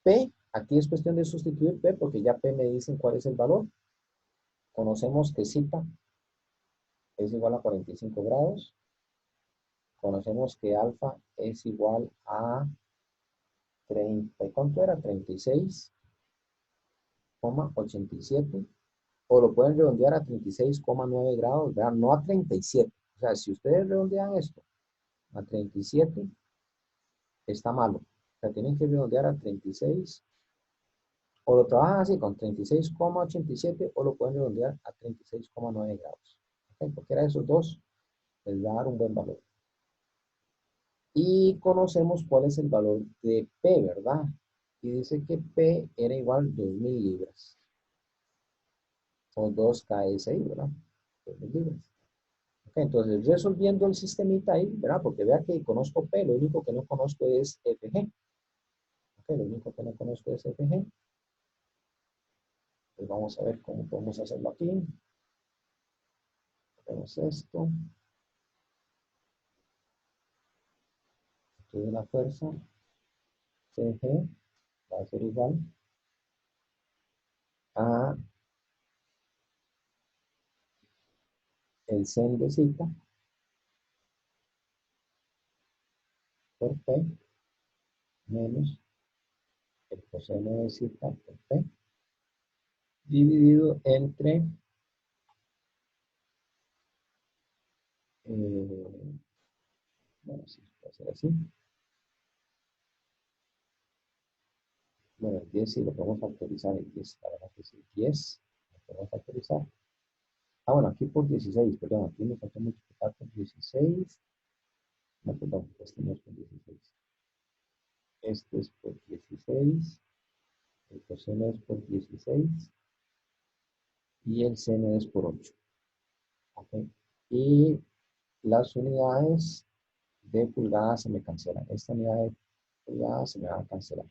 P. Aquí es cuestión de sustituir P porque ya P me dicen cuál es el valor. Conocemos que zeta es igual a 45 grados. Conocemos que alfa es igual a 30, ¿cuánto era? 36,87. O lo pueden redondear a 36,9 grados, ¿verdad? No a 37. O sea, si ustedes redondean esto a 37, está malo. O sea, tienen que redondear a 36. O lo trabajan así con 36,87 o lo pueden redondear a 36,9 grados. ¿Ok? Cualquiera de esos dos les va a dar un buen valor. Y conocemos cuál es el valor de P, ¿verdad? Y dice que P era igual a 2000 libras. O 2 KSI, ¿verdad? 2000 libras. Ok, entonces resolviendo el sistemita ahí, ¿verdad? Porque vea que conozco P, lo único que no conozco es FG. Ok, lo único que no conozco es FG. Pues vamos a ver cómo podemos hacerlo aquí. Hacemos esto. Esto de la fuerza. CG va a ser igual a el sen de zeta por P menos el coseno de zeta por P dividido entre bueno, sí, puede ser así. Bueno, el 10 sí lo podemos factorizar, el 10, la verdad que sí, 10 lo podemos factorizar. Ah, bueno, aquí por 16, perdón, aquí me falta multiplicar por 16. No, perdón, este no es por 16. Este es por 16, el coseno es por 16 y el seno es por 8. ¿Ok? Y las unidades de pulgadas se me cancelan. Esta unidad de pulgadas se me va a cancelar.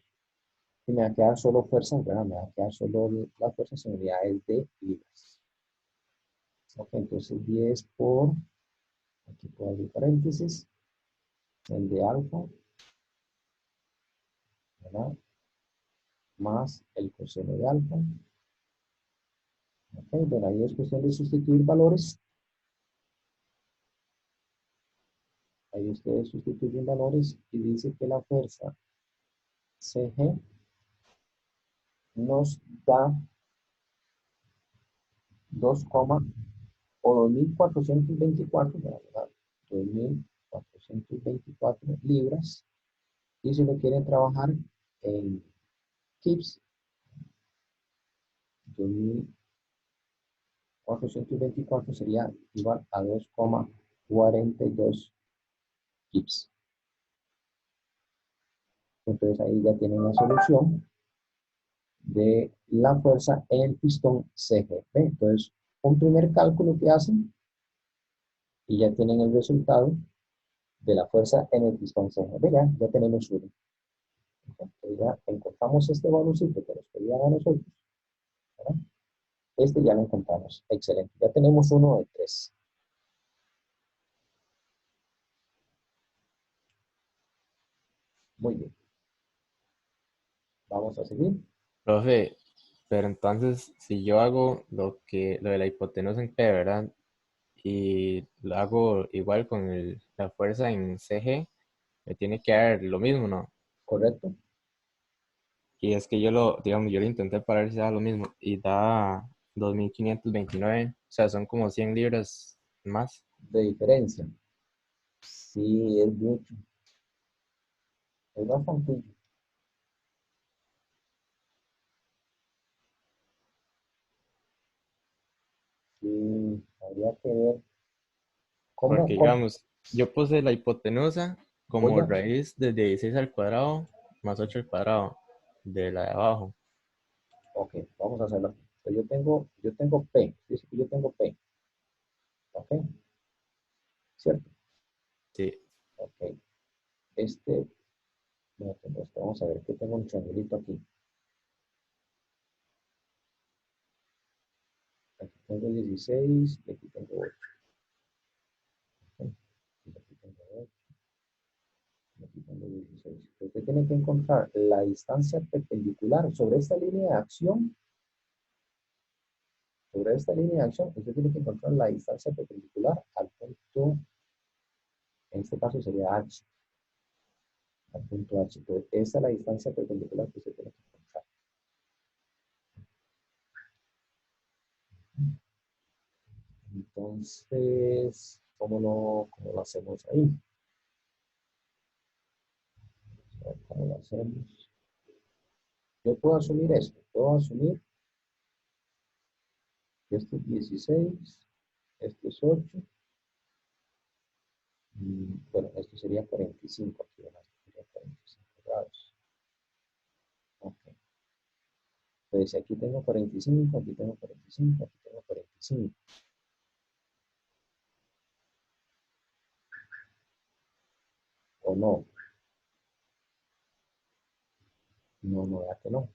Y me va a quedar solo fuerza, ¿verdad? Me va a quedar solo las fuerzas en unidades de libras. Ok, entonces 10 por, aquí puedo abrir paréntesis, el de alfa, ¿verdad? Más el coseno de alfa. Ok, bueno, ahí es cuestión de sustituir valores. Ahí ustedes sustituyen valores y dice que la fuerza CG nos da 2, o 2424, ¿verdad? 2424 libras. Y si lo quieren trabajar en kips, 2424 sería igual a 2,42 kips. Entonces ahí ya tienen la solución de la fuerza en el pistón CGP. Entonces, un primer cálculo que hacen y ya tienen el resultado de la fuerza en el pistón CGP. Ya tenemos uno. Entonces ya encontramos este valorcito que nos pedían a nosotros, ¿verdad? Este ya lo encontramos. Excelente. Ya tenemos uno de 3. Muy bien. Vamos a seguir. Profe, pero entonces, si yo hago lo de la hipotenusa en P, ¿verdad? Y lo hago igual con la fuerza en CG, me tiene que dar lo mismo, ¿no? ¿Correcto? Y es que digamos, yo lo intenté para ver si da lo mismo y da 2529, o sea, son como 100 libras más. De diferencia. Sí, es mucho. Es bastante. Sí, habría que ver Porque, cómo. digamos, yo puse la hipotenusa como Voy a- raíz de 16 al cuadrado más 8 al cuadrado de la de abajo. Ok, vamos a hacerlo. Entonces, yo tengo P. Dice que yo tengo P. Ok, ¿cierto? Sí, Ok. No tengo esto. Vamos a ver, que tengo un triangulito aquí. Aquí tengo 16 y aquí tengo 8. Ok, y aquí tengo 8. Aquí tengo 16. Usted tiene que encontrar la distancia perpendicular sobre esta línea de acción. Sobre esta línea de acción, usted tiene que encontrar la distancia perpendicular al punto, en este caso sería H, al punto H. Entonces, esta es la distancia perpendicular que usted tiene que encontrar. Entonces, cómo lo hacemos ahí? A ver, ¿cómo lo hacemos? Yo puedo asumir esto. Puedo asumir que esto es 16, esto es 8. Bueno, esto sería 45 aquí, ¿verdad? Sería 45 grados. Ok. Entonces, aquí tengo 45, aquí tengo 45, aquí tengo 45. ¿O no? No, no, ¿verdad que no?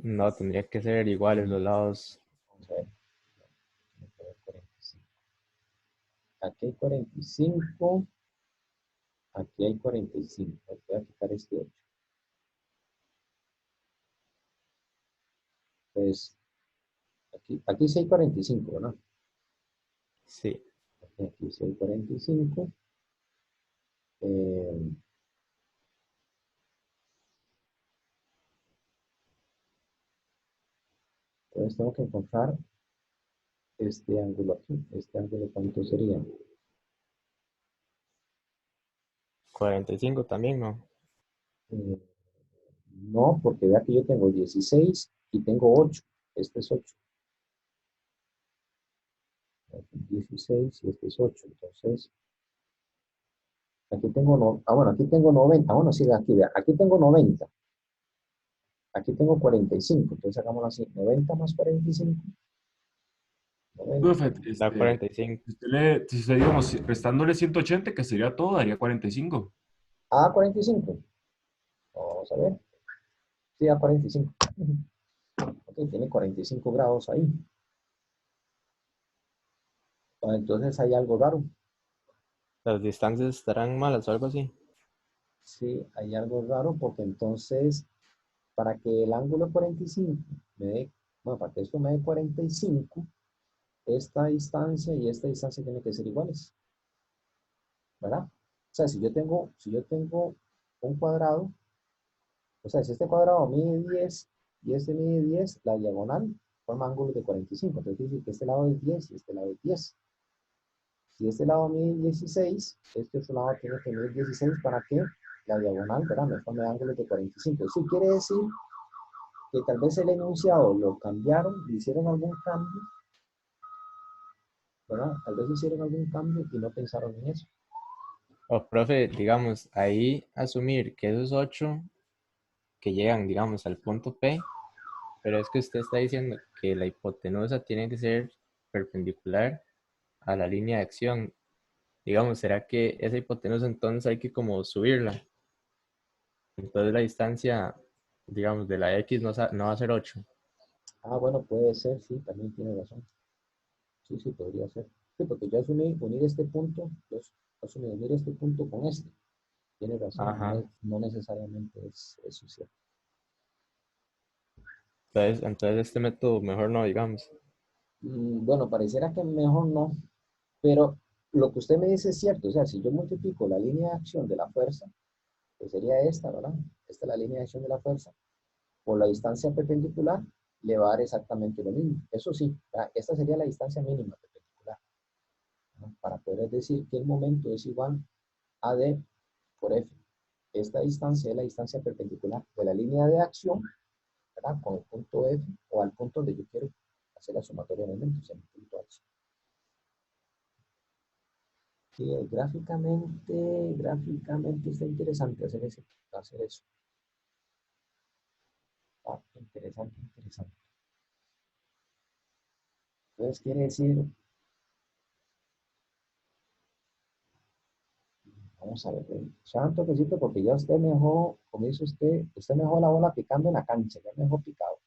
no, tendría que ser iguales los lados. Vamos a ver. Vamos a ver 45. Aquí hay 45. Aquí hay 45. Voy a quitar este 8. Entonces, aquí sí hay 45, ¿verdad? Sí, Aquí sí hay 45. Eh, entonces tengo que encontrar este ángulo aquí. Este ángulo, ¿cuánto sería? 45 también, ¿no? Eh, no, porque vea que yo tengo 16 y tengo 8. Este es 8. 16 y este es 8. Entonces, aquí tengo, bueno, aquí tengo 90. Bueno, sí, aquí, vea, aquí tengo 90. Aquí tengo 45. Entonces, hagámoslo así. 90 más 45. 90. Profe, Da 45. si usted, digamos, restándole 180, que sería todo, daría 45. A 45. Vamos a ver. Sí, a 45. Ok, tiene 45 grados ahí. Entonces, hay algo raro. Las distancias estarán malas o algo así. Sí, hay algo raro porque entonces, para que el ángulo 45 me dé, bueno, para que esto me dé 45, esta distancia y esta distancia tienen que ser iguales, ¿verdad? O sea, si yo tengo un cuadrado, o sea, si este cuadrado mide 10 y este mide 10, la diagonal forma ángulos de 45. Entonces dice que este lado es 10 y este lado es 10. Si este lado mide 16, este otro lado tiene que medir 16 para que la diagonal, ¿verdad? Me forme ángulos de 45. Eso quiere decir que tal vez el enunciado lo cambiaron, le hicieron algún cambio, ¿verdad? Tal vez hicieron algún cambio y no pensaron en eso. O, profe, digamos, ahí asumir que esos 8 que llegan, digamos, al punto P, pero es que usted está diciendo que la hipotenusa tiene que ser perpendicular a la línea de acción. Digamos, ¿será que esa hipotenusa entonces hay que como subirla? Entonces la distancia, digamos, de la X no va a ser 8. Ah, bueno, puede ser, sí, también tiene razón. Sí, sí, podría ser. Sí, porque yo asumí unir este punto, yo asumí unir este punto con este. Tiene razón, Ajá. no necesariamente es eso, ¿cierto? Entonces este método mejor no, digamos. Bueno, pareciera que mejor no, pero lo que usted me dice es cierto. O sea, si yo multiplico la línea de acción de la fuerza, que sería esta, ¿verdad? Esta es la línea de acción de la fuerza, por la distancia perpendicular, le va a dar exactamente lo mismo. Eso sí, ¿verdad? Esta sería la distancia mínima perpendicular, ¿no? Para poder decir que el momento es igual a D por F. Esta distancia es la distancia perpendicular de la línea de acción, ¿verdad? Con el punto F o al punto donde yo quiero hacer la sumatoria de momentos, en el punto H. Gráficamente está interesante hacer eso. Ah, interesante. Entonces quiere decir, vamos a ver, ya un toquecito porque ya usted me dejó, como dice usted me dejó la bola picando en la cancha, ya me dejó picado.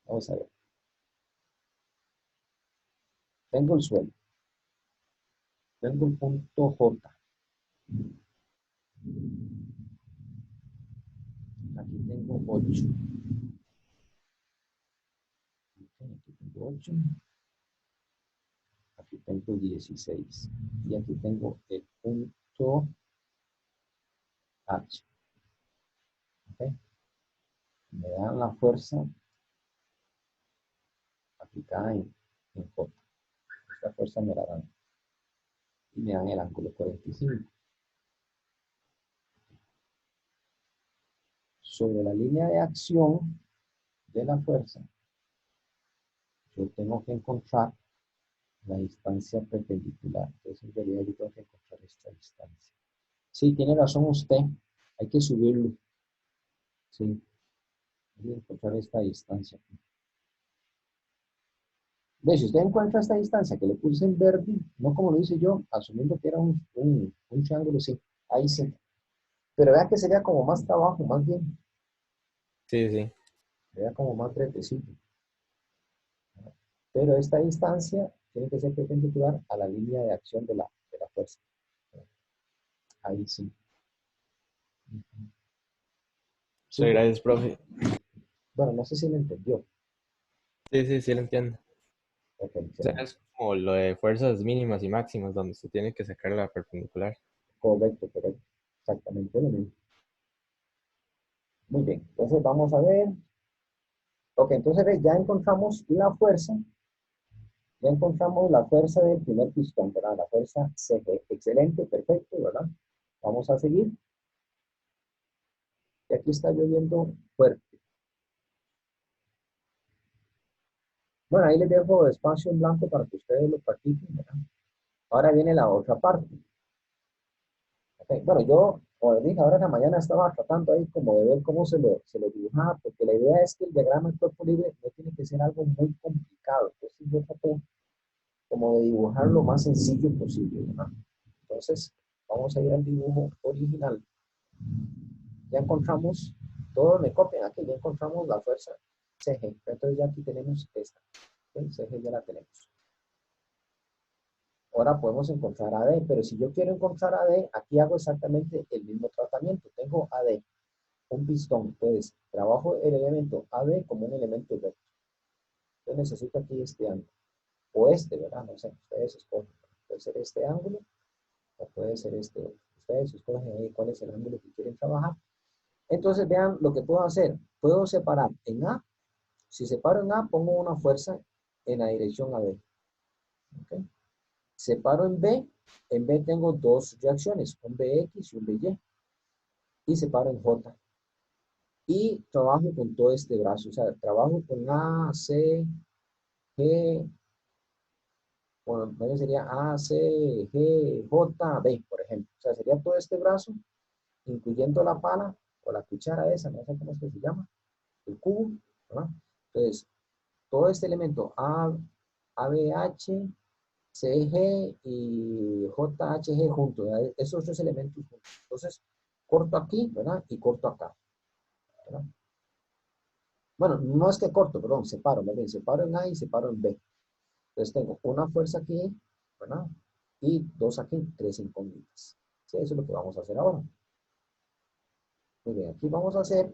Vamos a ver. Tengo el suelo. Tengo el punto J. Aquí tengo 8. Aquí tengo 8. Aquí tengo 16. Y aquí tengo el punto H. ¿Okay? Me dan la fuerza aplicada en J. Esta fuerza me la dan. Y me dan el ángulo 45. Sobre la línea de acción de la fuerza, yo tengo que encontrar la distancia perpendicular. Entonces, en realidad, yo tengo que encontrar esta distancia. Sí, tiene razón usted. Hay que subirlo. Sí. Hay que encontrar esta distancia. Ve, si usted encuentra esta distancia que le puse en verde, no como lo hice yo, asumiendo que era un triángulo, sí. Ahí sí. Pero vea que sería como más trabajo, más bien. Sí. Sería como más bretecito. Pero esta distancia tiene que ser perpendicular a la línea de acción de la fuerza. Ahí sí. Sí, gracias, profe. Bueno, no sé si me entendió. Sí, lo entiendo. Ok, O sea, es como lo de fuerzas mínimas y máximas, donde se tiene que sacar la perpendicular. correcto. Exactamente lo mismo. Muy bien, entonces vamos a ver. Ok, entonces ya encontramos la fuerza. Ya encontramos la fuerza del primer pistón, ¿verdad? La fuerza CG. Excelente, perfecto, ¿verdad? Vamos a seguir. Y aquí está lloviendo fuerte. Bueno, ahí les dejo espacio en blanco para que ustedes lo practiquen, ¿verdad? Ahora viene la otra parte. Okay. Bueno, yo, como les dije, ahora en la mañana estaba tratando ahí como de ver cómo se lo dibujaba, porque la idea es que el diagrama del cuerpo libre no tiene que ser algo muy complicado. Entonces yo traté como de dibujar lo más sencillo posible, ¿verdad? Entonces, vamos a ir al dibujo original. Ya encontramos, todos me copian aquí, ya encontramos la fuerza CG. Entonces ya aquí tenemos esta. ¿Okay? CG ya la tenemos. Ahora podemos encontrar AD, pero si yo quiero encontrar AD, aquí hago exactamente el mismo tratamiento. Tengo AD, un pistón, entonces trabajo el elemento AD como un elemento recto. Yo necesito aquí este ángulo, o este, ¿verdad? No sé, ustedes escogen. Puede ser este ángulo, o puede ser este otro. Ustedes escogen ahí cuál es el ángulo que quieren trabajar. Entonces vean lo que puedo hacer. Puedo separar en A. Si separo en A, pongo una fuerza en la dirección AD. ¿Okay? Separo en B tengo dos reacciones, un BX y un BY. Y separo en J. Y trabajo con todo este brazo, o sea, trabajo con A, C, G, bueno, sería A, C, G, J, B, por ejemplo. O sea, sería todo este brazo, incluyendo la pala o la cuchara esa, no sé cómo es que se llama, el cubo, ¿verdad? Entonces, todo este elemento A, ABH, CG y JHG juntos, ¿verdad? Esos tres elementos juntos. Entonces, corto aquí, ¿verdad? Y corto acá, ¿verdad? Bueno, no es que corto, perdón, separo, ¿verdad? Separo en A y separo en B. Entonces tengo una fuerza aquí, ¿verdad? Y dos aquí, tres incógnitas. Sí, eso es lo que vamos a hacer ahora. Muy bien, aquí vamos a hacer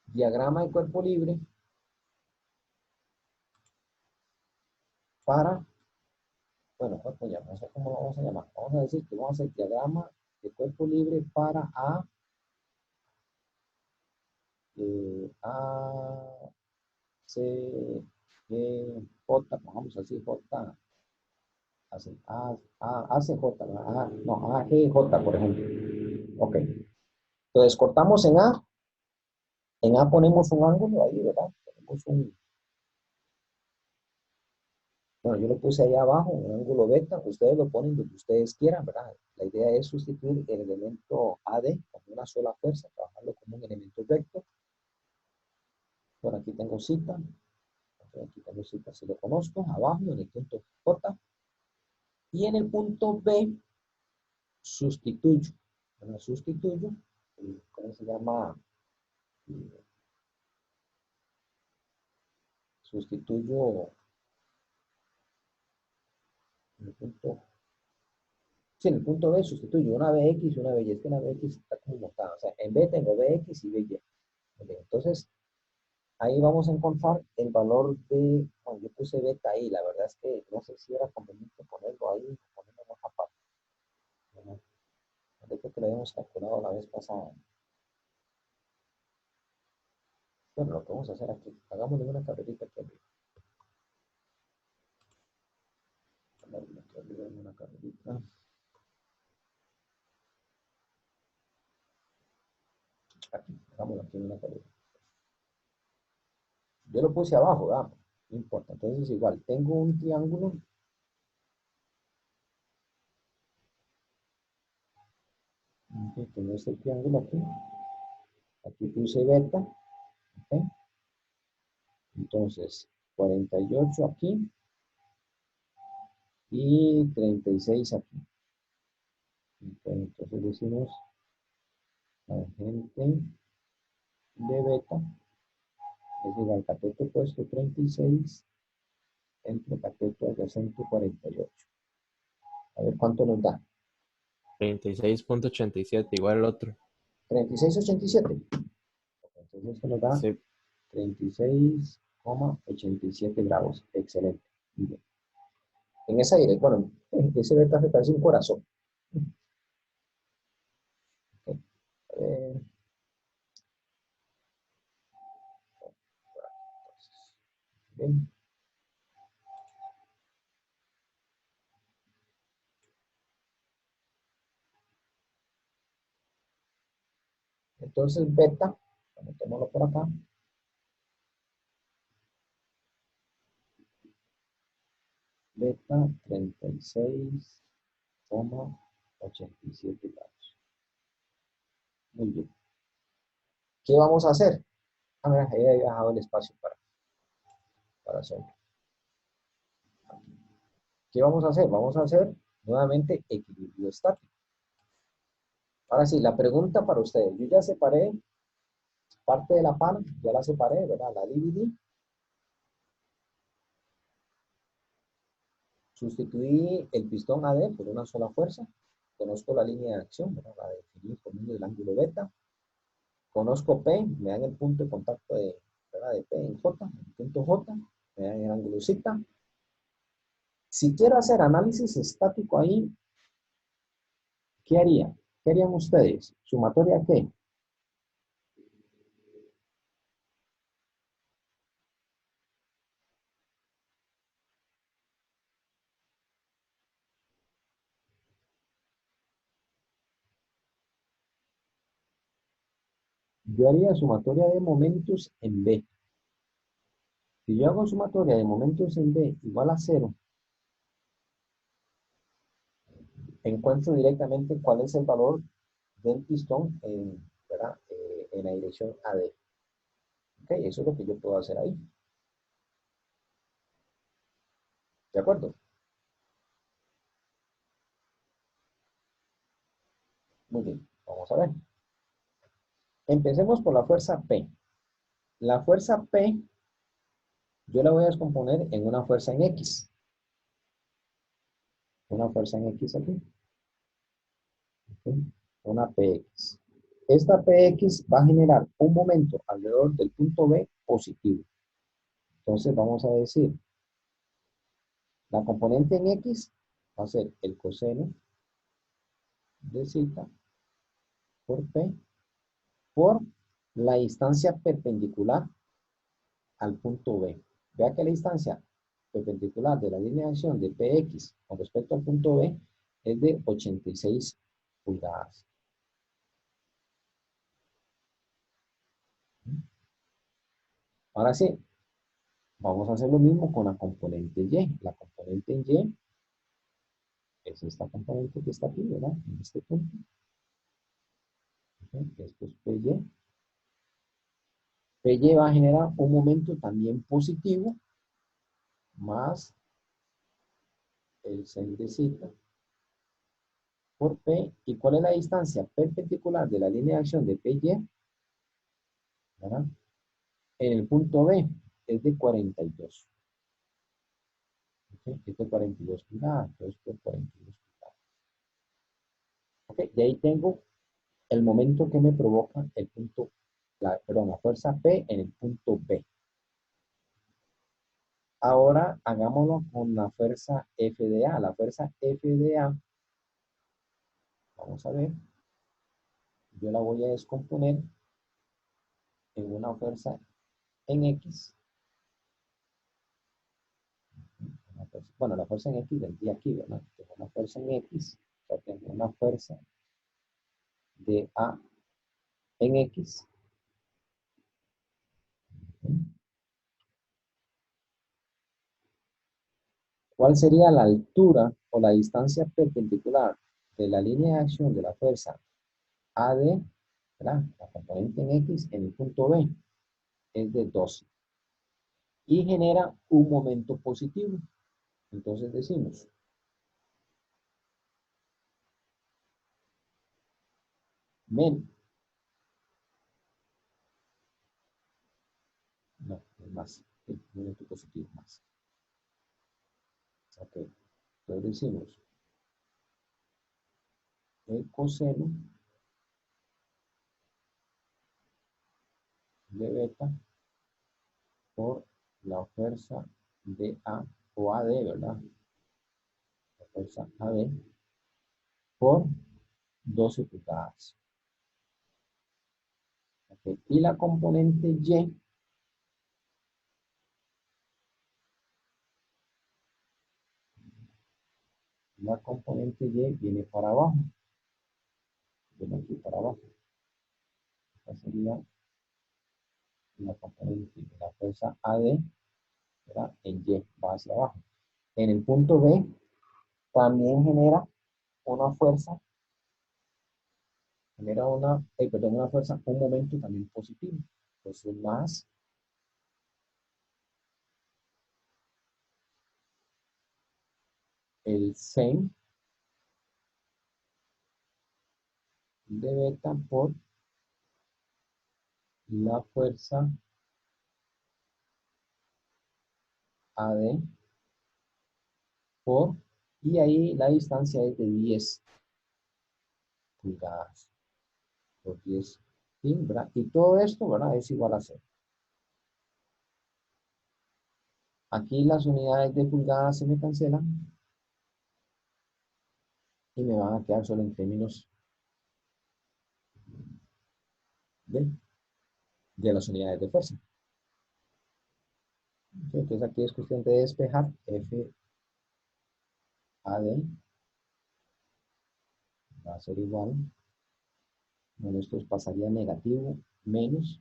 diagrama de cuerpo libre para, bueno, no sé cómo lo vamos a llamar. Vamos a decir que vamos a hacer diagrama de cuerpo libre para A, C, G, J, vamos así, J, así, ACJ, no, AGJ, por ejemplo. Ok. Entonces cortamos en A. En A ponemos un ángulo ahí, ¿verdad? Ponemos Bueno, yo lo puse ahí abajo, un ángulo beta, ustedes lo ponen donde ustedes quieran, ¿verdad? La idea es sustituir el elemento AD con una sola fuerza, trabajarlo como un elemento recto. Bueno, aquí tengo cita, aquí tengo cita, si lo conozco, abajo en el punto J, y en el punto B sustituyo, ¿verdad? Sustituyo, ¿cómo se llama? Sustituyo en el punto, sí, en el punto B sustituyo una BX y una BY, es que una BX está como montada, o sea, en B tengo BX y BY. Okay, entonces, ahí vamos a encontrar el valor de, bueno, yo puse beta ahí, la verdad es que no sé si era conveniente ponerlo ahí o ponerlo en otra parte. Bueno, yo creo que lo habíamos calculado la vez pasada. Bueno, lo que vamos a hacer aquí, hagámosle una carrerita aquí arriba. Aquí arriba en una carrerita. Aquí, hagámoslo aquí en una carrerita. Yo lo puse abajo, ¿verdad? No importa, entonces igual, tengo un triángulo. Tengo este triángulo aquí. Aquí puse beta. ¿Okay? Entonces, 48 aquí y 36 aquí. Okay, entonces decimos tangente de beta es igual cateto opuesto 36 entre cateto adyacente 48. A ver cuánto nos da. 36.87, igual el otro. 36,87. Entonces esto nos da Sí. 36,87 grados. Excelente. Muy bien. En esa dirección, bueno, ese beta se parece un corazón. Okay. Bien. Entonces beta, anotémoslo por acá. Beta 36,87 grados. Muy bien. ¿Qué vamos a hacer? A ver, ahí he dejado el espacio para hacerlo. ¿Qué vamos a hacer? Vamos a hacer nuevamente equilibrio estático. Ahora sí, la pregunta para ustedes. Yo ya separé parte de la pana, ya la separé, ¿verdad? La dividí. Sustituí el pistón AD por una sola fuerza. Conozco la línea de acción, ¿verdad? La definí por medio del ángulo beta. Conozco P, me dan el punto de contacto de, ¿verdad? De P en J, el punto J, me dan el ángulo zeta. Si quiero hacer análisis estático ahí, ¿qué haría? ¿Qué harían ustedes? ¿Sumatoria qué? Yo haría sumatoria de momentos en B. Si yo hago sumatoria de momentos en B igual a 0, encuentro directamente cuál es el valor del pistón en, ¿verdad? En la dirección AD. Ok, eso es lo que yo puedo hacer ahí. ¿De acuerdo? Muy bien, vamos a ver. Empecemos por la fuerza P. La fuerza P, yo la voy a descomponer en una fuerza en X. Una fuerza en X aquí. ¿Okay? Una PX. Esta PX va a generar un momento alrededor del punto B positivo. Entonces vamos a decir, la componente en X va a ser el coseno de zeta por P por la distancia perpendicular al punto B. Vea que la distancia perpendicular de la línea de acción de PX con respecto al punto B es de 86 pulgadas. Ahora sí, Vamos a hacer lo mismo con la componente Y. La componente en Y es esta componente que está aquí, ¿verdad? En este punto. ¿Ok? Esto es PY. PY va a generar un momento también positivo más el sin de cita por P. ¿Y cuál es la distancia perpendicular de la línea de acción de PY? ¿Verdad? En el punto B es de 42. ¿Ok? Esto es 42 pulgadas. Esto es 42 pulgadas. ¿Ok? Y ahí tengo el momento que me provoca el punto, la fuerza P en el punto B. Ahora hagámoslo con la fuerza F de A. La fuerza F de A, vamos a ver, yo la voy a descomponer en una fuerza en X. Bueno, la fuerza en X vendría aquí, ¿verdad? Tengo una fuerza en X, o sea, tengo una fuerza de A en X. ¿Cuál sería la altura o la distancia perpendicular de la línea de acción de la fuerza AD, ¿verdad? La componente en X en el punto B es de 12 y genera un momento positivo. Entonces decimos, men, no, es más, el momento positivo más. Ok, entonces decimos, el coseno de beta por la fuerza de A o AD, ¿verdad? La fuerza AD por 12 pulgadas. Okay. Y la componente Y, viene para abajo. Viene aquí para abajo. Esta sería la componente de la fuerza AD, ¿verdad? En Y, va hacia abajo. En el punto B también genera una fuerza, una fuerza, un momento también positivo. Entonces más el sen de beta por la fuerza AD por, y ahí la distancia es de 10 pulgadas por 10, ¿sí? ¿Verdad? Y todo esto, ¿verdad? Es igual a 0. Aquí las unidades de pulgadas se me cancelan y me van a quedar solo en términos de las unidades de fuerza. Entonces aquí es cuestión de despejar F AD va a ser igual. Bueno, esto pasaría negativo menos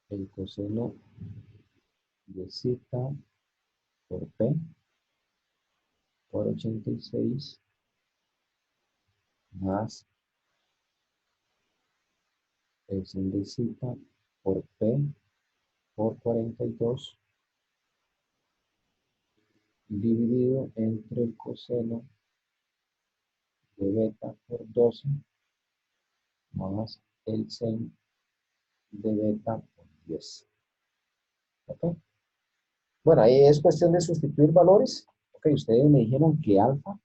el coseno de zeta por P por 86 más el sin de zeta por P por 42 dividido entre el coseno de beta por 12 más el sin de beta por 10. ¿Ok? Bueno, ahí es cuestión de sustituir valores. Ok, ustedes me dijeron que alfa,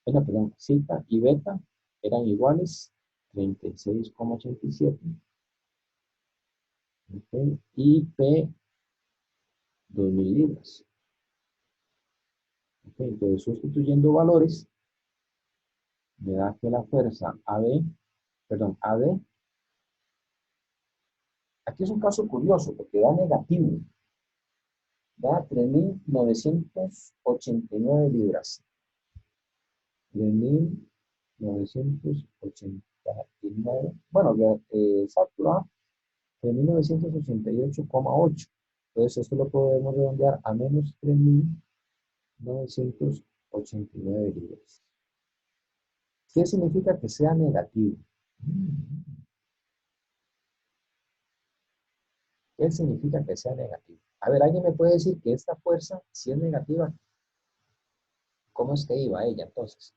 perdón, zeta y beta eran iguales, 36,87. Okay, y P, 2000 libras. Okay, entonces sustituyendo valores, me da que la fuerza AD, aquí es un caso curioso porque da negativo, da 3.989 libras. 3.989, bueno, exacto, 3.988,8. Entonces esto lo podemos redondear a menos 3.989 libras. ¿Qué significa que sea negativo? ¿Qué significa que sea negativo? A ver, ¿alguien me puede decir que esta fuerza, si es negativa, cómo es que iba ella entonces?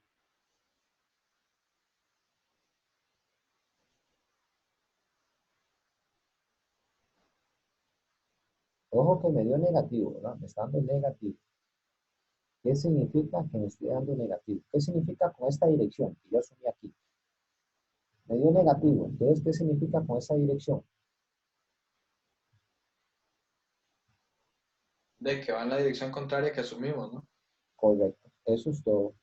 Ojo que me dio negativo, ¿verdad? Me está dando negativo. ¿Qué significa que me esté dando negativo? ¿Qué significa con esta dirección que yo asumí aquí? Me dio negativo. Entonces, ¿qué significa con esa dirección? De que va en la dirección contraria que asumimos, ¿no? Correcto. Eso es todo.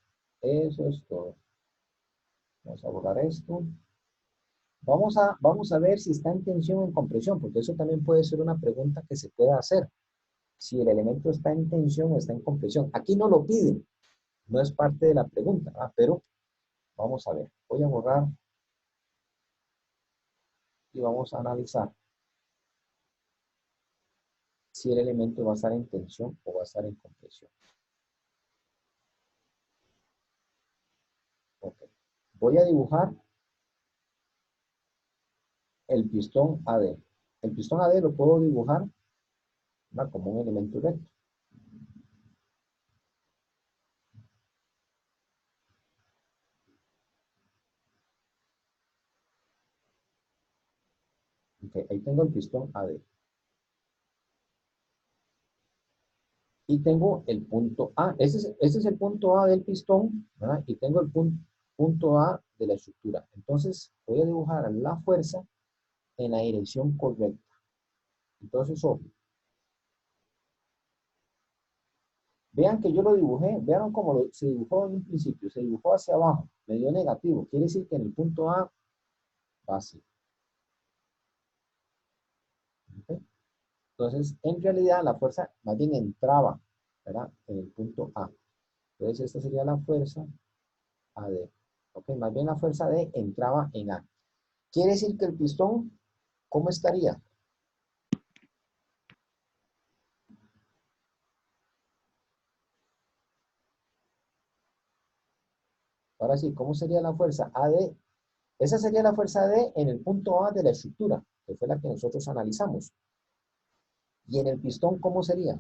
Eso es todo. Vamos a borrar esto. Vamos a ver si está en tensión o en compresión, porque eso también puede ser una pregunta que se pueda hacer. Si el elemento está en tensión o está en compresión. Aquí no lo piden. No es parte de la pregunta, ¿verdad? Pero vamos a ver. Voy a borrar y vamos a analizar si el elemento va a estar en tensión o va a estar en compresión. Ok. Voy a dibujar el pistón AD. El pistón AD lo puedo dibujar, ¿verdad?, como un elemento recto. Okay, ahí tengo el pistón AD. Y tengo el punto A. Este es el punto A del pistón, ¿verdad? Y tengo el punto A de la estructura. Entonces, voy a dibujar la fuerza en la dirección correcta. Entonces, ojo. Vean que yo lo dibujé. Vean cómo se dibujó en un principio. Se dibujó hacia abajo. Me dio negativo. Quiere decir que en el punto A va así. ¿Okay? Entonces, en realidad, la fuerza más bien entraba, ¿verdad?, en el punto A. Entonces, esta sería la fuerza AD. Ok, más bien la fuerza D entraba en A. Quiere decir que el pistón, ¿cómo estaría? Ahora sí, ¿cómo sería la fuerza AD? Esa sería la fuerza D en el punto A de la estructura, que fue la que nosotros analizamos. Y en el pistón, ¿cómo sería?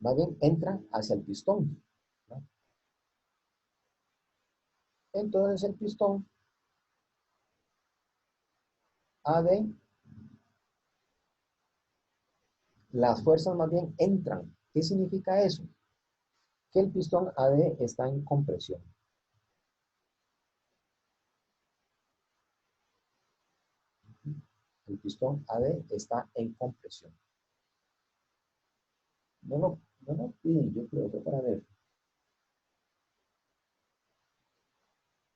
Más bien entra hacia el pistón, ¿no? Entonces el pistón AD, las fuerzas más bien entran. ¿Qué significa eso? Que el pistón AD está en compresión. El pistón AD está en compresión. No lo piden, yo creo que para ver.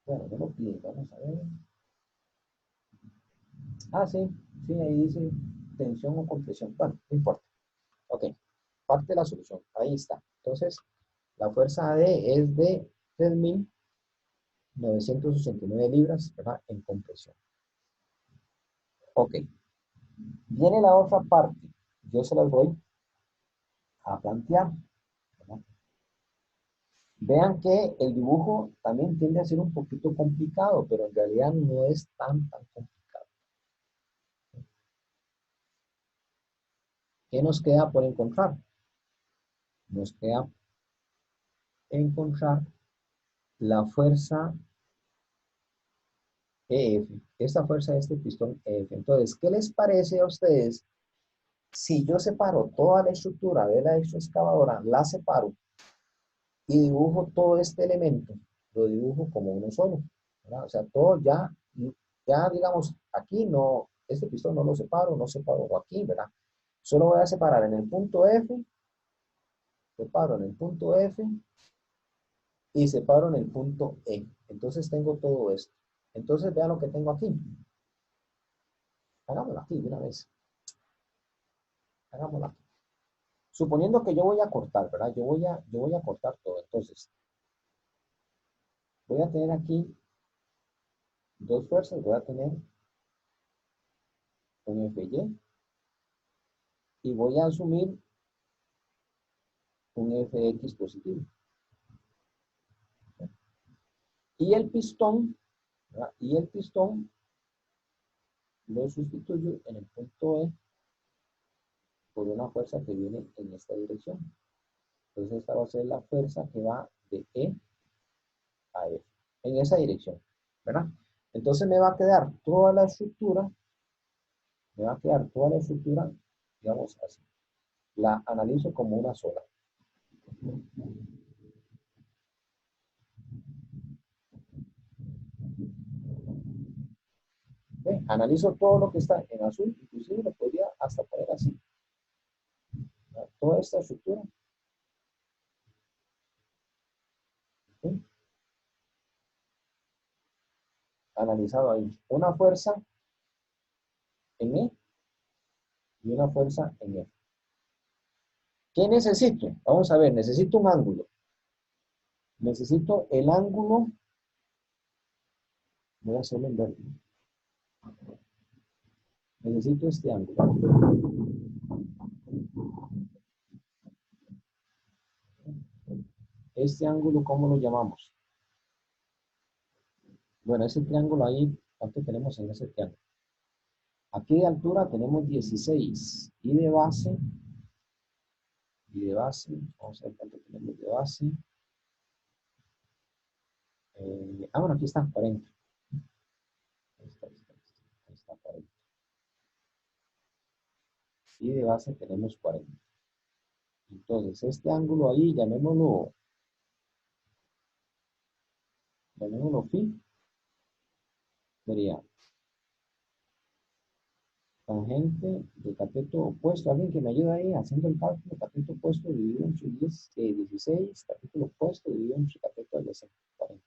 Bueno, no lo piden, vamos a ver. Ah, sí, ahí dice tensión o compresión. Bueno, no importa. Ok, parte de la solución, ahí está. Entonces, la fuerza AD es de 3.989 libras, ¿verdad?, en compresión. Ok, viene la otra parte. Yo se las voy a plantear, ¿verdad? Vean que el dibujo también tiende a ser un poquito complicado, pero en realidad no es tan complicado. ¿Qué nos queda por encontrar? Nos queda encontrar la fuerza EF. Esta fuerza de este pistón EF. Entonces, ¿qué les parece a ustedes si yo separo toda la estructura de la exoexcavadora, la separo y dibujo todo este elemento? Lo dibujo como uno solo, ¿verdad? O sea, todo ya digamos, aquí no, este pistón no lo separo, no separo aquí, ¿verdad? Solo voy a separar en el punto F, separo en el punto F y separo en el punto E. Entonces tengo todo esto. Entonces vean lo que tengo aquí. Hagámoslo aquí de una vez. Hagámoslo aquí. Suponiendo que yo voy a cortar, ¿verdad? Yo voy a cortar todo. Entonces, voy a tener aquí dos fuerzas. Voy a tener un FY y voy a asumir un FX positivo. Y el pistón, ¿verdad? Y el pistón lo sustituyo en el punto E por una fuerza que viene en esta dirección. Entonces esta va a ser la fuerza que va de E a F, en esa dirección, ¿verdad? Entonces me va a quedar toda la estructura, digamos así. La analizo como una sola. ¿Ve? Analizo todo lo que está en azul, inclusive lo podría hasta poner así. ¿Verdad? Toda esta estructura. ¿Sí? Analizado ahí. Una fuerza en E y una fuerza en F. ¿Qué necesito? Vamos a ver, necesito un ángulo. Necesito el ángulo. Voy a hacerlo en verde. Necesito este ángulo. Este ángulo, ¿cómo lo llamamos? Bueno, ese triángulo ahí, ¿cuánto tenemos en ese triángulo? Aquí de altura tenemos 16. Y de base, vamos a ver cuánto tenemos de base. Bueno, aquí está, 40. Ahí está 40. Y de base tenemos 40. Entonces, este ángulo ahí, llamémoslo phi, sería tangente de cateto opuesto. Alguien que me ayude ahí haciendo el cálculo, cateto opuesto dividido entre 16, cateto opuesto dividido entre cateto adyacente, 40.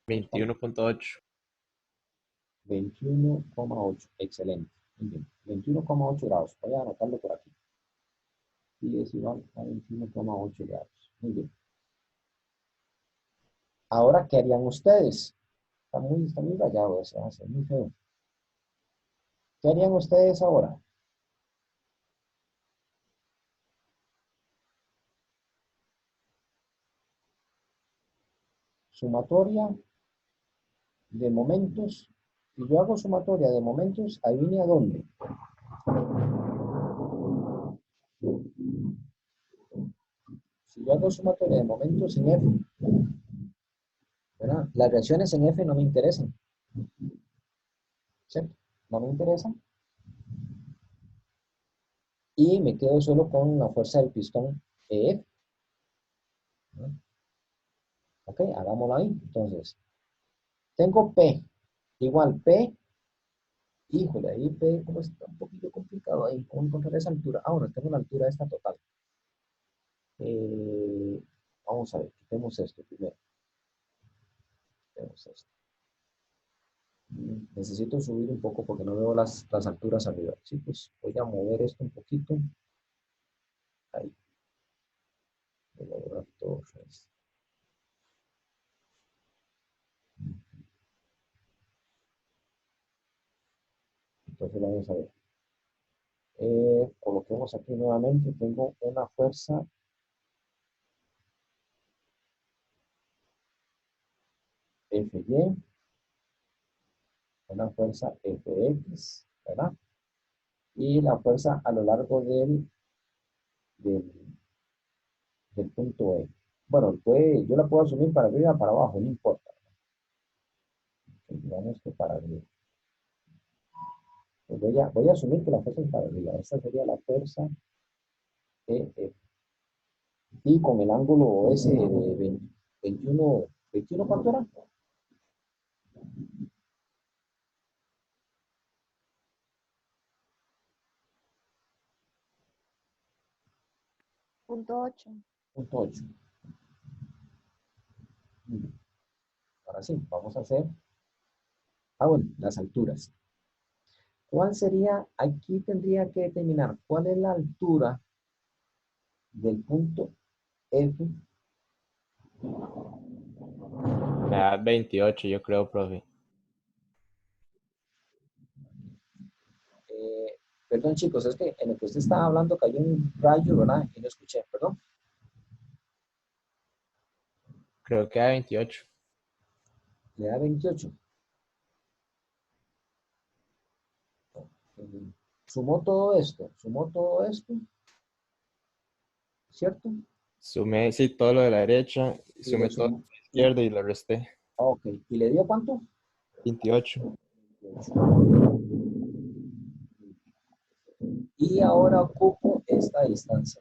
21.8. 21,8. Excelente. Muy bien. 21,8 grados. Voy a anotarlo por aquí. Y es igual a 21,8 grados. Muy bien. Ahora, ¿qué harían ustedes? Está muy rayado ese, va a ser muy feo. ¿Qué harían ustedes ahora? Sumatoria de momentos. Si yo hago sumatoria de momentos, adivine a dónde. Si yo hago sumatoria de momentos en F, ¿verdad? Las reacciones en F no me interesan. ¿Cierto? No me interesan. Y me quedo solo con la fuerza del pistón EF. ¿No? Ok, hagámoslo ahí. Entonces, tengo P. Igual P. Híjole, ahí P como está un poquito complicado ahí. ¿Cómo encontrar esa altura? Bueno, tengo la altura esta total. Vamos a ver, quitemos esto primero. Quitemos esto. Necesito subir un poco porque no veo las alturas arriba. Sí, pues voy a mover esto un poquito. Ahí. Voy a lograr todo esto. Entonces vamos a ver. Coloquemos aquí nuevamente. Tengo una fuerza Fy, una fuerza Fx, ¿verdad? Y la fuerza a lo largo del punto E. Bueno, yo la puedo asumir para arriba o para abajo, no importa. Digamos que para arriba. Pues voy a asumir que la fuerza es para arriba. Esta sería la fuerza EF. Y con el ángulo ese de 21, ¿cuánto era? Punto 8. Punto 8. Ahora sí, vamos a hacer, bueno, las alturas. ¿Cuál sería? Aquí tendría que determinar cuál es la altura del punto F. Me da 28, yo creo, profe. Perdón, chicos, es que en lo que usted estaba hablando cayó un rayo, ¿verdad? Y no escuché, perdón. Creo que hay 28. Le da 28. Sumó todo esto, ¿cierto? Sumé, sí, todo lo de la derecha, Y sumé le todo lo sumó. de la izquierda y lo resté. Ok, ¿y le dio cuánto? 28. Y ahora ocupo esta distancia.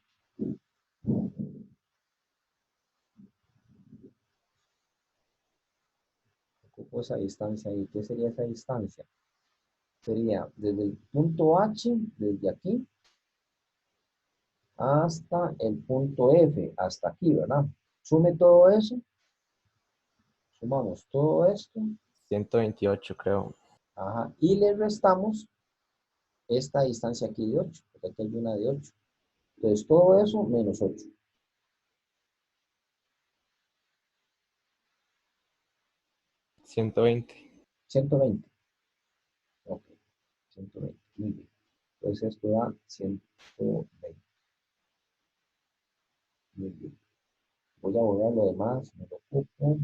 Ocupo esa distancia ahí. ¿Qué sería esa distancia? Sería desde el punto H, desde aquí, hasta el punto F, hasta aquí, ¿verdad? Sume todo eso. Sumamos todo esto. 128, creo. Ajá, y le restamos esta distancia aquí de 8, porque aquí hay una de 8. Entonces, todo eso menos 8. 120. 120. Ok, 120. Muy bien. Entonces, esto da 120. Muy bien. Voy a borrar lo demás. Me lo ocupo.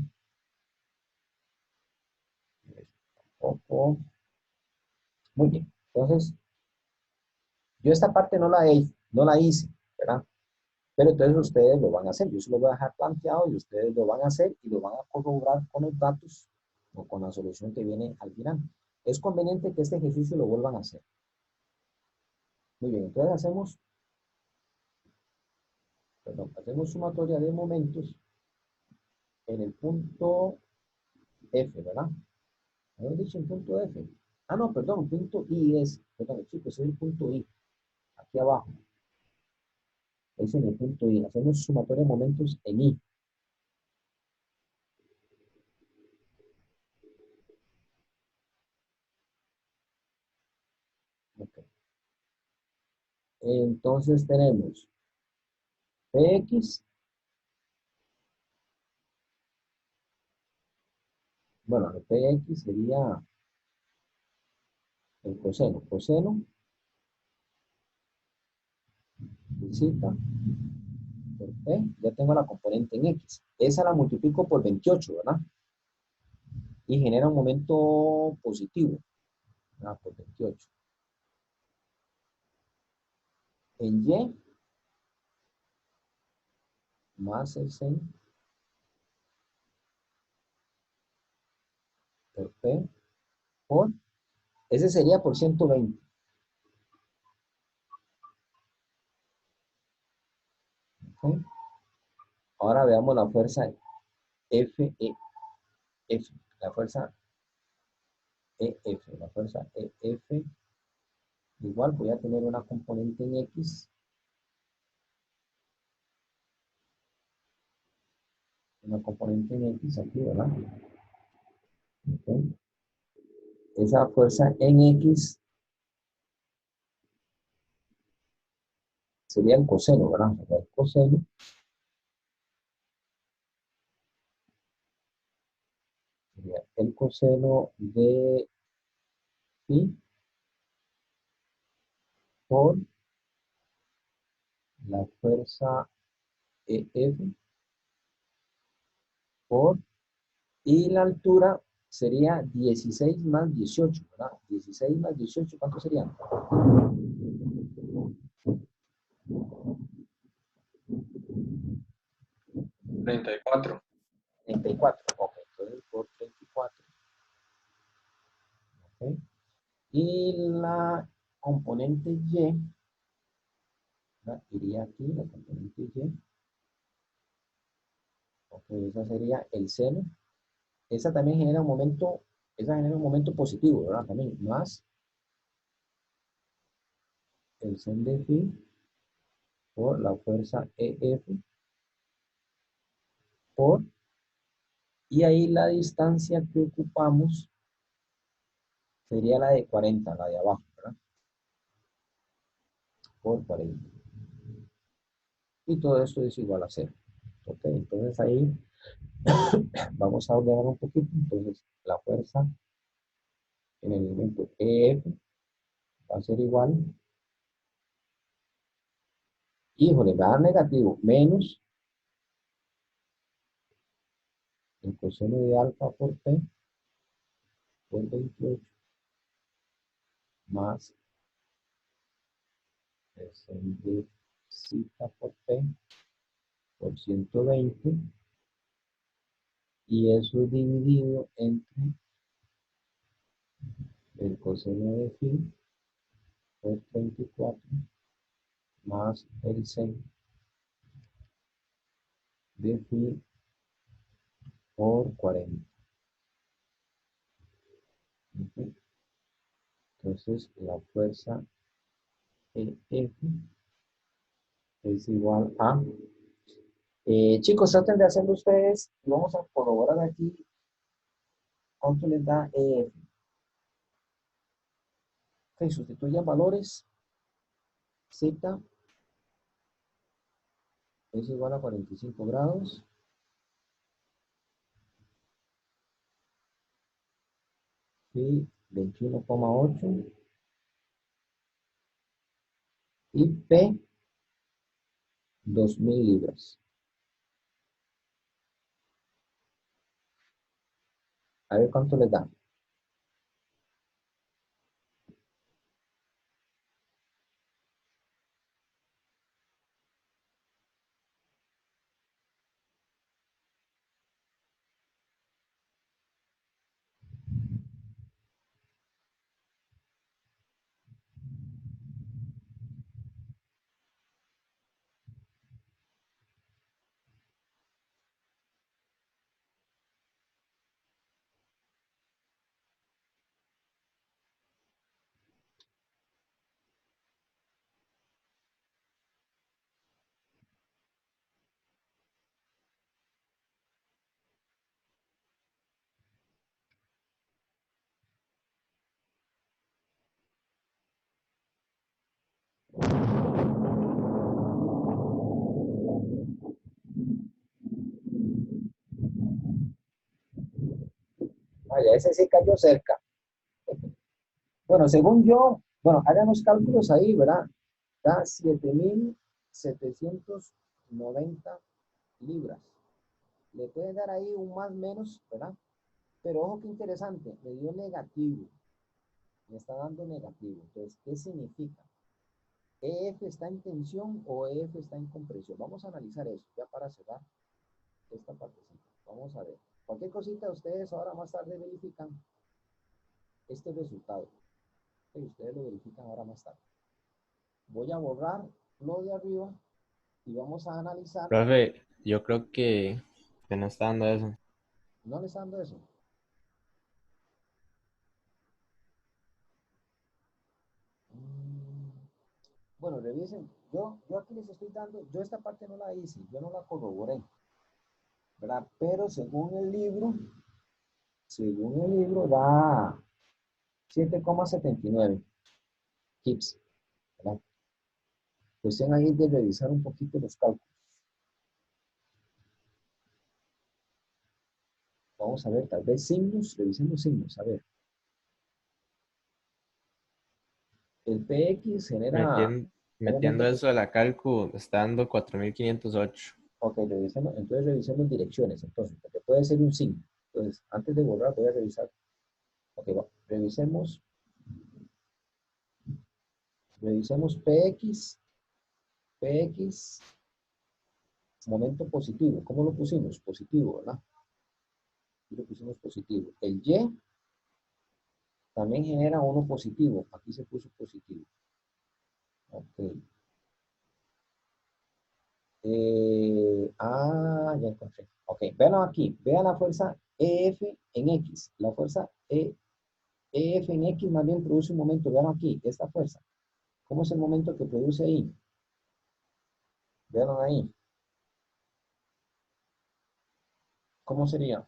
Ocupo. Muy bien. Entonces, yo esta parte no la hice, ¿verdad? Pero entonces ustedes lo van a hacer. Yo se lo voy a dejar planteado y ustedes lo van a hacer y lo van a corroborar con los datos o con la solución que viene al final. Es conveniente que este ejercicio lo vuelvan a hacer. Muy bien, entonces hacemos sumatoria de momentos en el punto F, ¿verdad? ¿Habéis dicho en punto F? Ah, no, perdón, punto I es, perdón, chicos, es el punto I, aquí abajo. Es en el punto I. Hacemos sumatoria de momentos en I. Okay. Entonces tenemos Px, bueno, el Px sería el coseno. Coseno, visita, por P, ya tengo la componente en X. Esa la multiplico por 28, ¿verdad? Y genera un momento positivo. Por 28. En Y, más el C, por P, por, ese sería por 120. ¿Okay? Ahora veamos la fuerza F, la fuerza EF, la fuerza EF, igual voy a tener una componente en X, aquí, ¿verdad? Okay. Esa fuerza en X sería el coseno, ¿verdad? El coseno sería el coseno de phi por la fuerza EF por, y la altura sería 16 más 18, ¿verdad? 16 más 18, ¿cuánto serían? 34. 34, ok, entonces por 34. Okay. Y la componente Y, ¿verdad? Iría aquí, la componente Y. Ok, esa sería el seno. Esa también genera un momento, positivo, ¿verdad? También, más el sen de phi por la fuerza EF por, y ahí la distancia que ocupamos sería la de 40, la de abajo, ¿verdad? Por 40. Y todo esto es igual a 0. Ok, entonces ahí vamos a ordenar un poquito. Entonces la fuerza en el elemento EF va a ser igual Híjole, va a dar negativo. Menos el coseno de alfa por P por 28 más el seno de zeta por P por 120 y eso dividido entre el coseno de phi por 34 más el seno de phi por 40. ¿Ok? Entonces la fuerza EF es igual a... chicos, traten de hacerlo ustedes. Vamos a corroborar aquí cuánto les da EF. Ok, sustituyan valores. Z es igual a 45 grados. Y 21,8. Y P, 2000 libras. A ver cuánto les da. Vaya, ese sí cayó cerca. Bueno, según yo, bueno, hagan los cálculos ahí, ¿verdad? Da 7.790 libras. Le pueden dar ahí un más menos, ¿verdad? Pero ojo que interesante, me dio negativo. Me está dando negativo. Entonces, ¿qué significa? ¿EF está en tensión o EF está en compresión? Vamos a analizar eso, ya para cerrar esta partecita. Vamos a ver. Cualquier cosita ustedes ahora más tarde verifican este resultado. Y ustedes lo verifican ahora más tarde. Voy a borrar lo de arriba y vamos a analizar. Profe, yo creo que no está dando eso. ¿No les está dando eso? Bueno, revisen. Yo aquí les estoy dando, yo esta parte no la hice, yo no la corroboré, ¿verdad? Pero según el libro da 7,79 kips, ¿verdad? Cuestión ahí de revisar un poquito los cálculos. Vamos a ver, tal vez signos, revisemos signos, a ver. El PX genera... Metiendo eso de la calcu, está dando 4508. Ok, revisemos, entonces revisemos direcciones, entonces, porque puede ser un signo. Entonces, antes de borrar, voy a revisar. Ok, va, revisemos PX, momento positivo. ¿Cómo lo pusimos? Positivo, ¿verdad? Aquí lo pusimos positivo. El Y también genera uno positivo. Aquí se puso positivo. Ok. Ya encontré. Ok, vean aquí. Vean la fuerza EF en X. La fuerza EF en X más bien produce un momento. Vean aquí, esta fuerza. ¿Cómo es el momento que produce ahí? Vean ahí. ¿Cómo sería?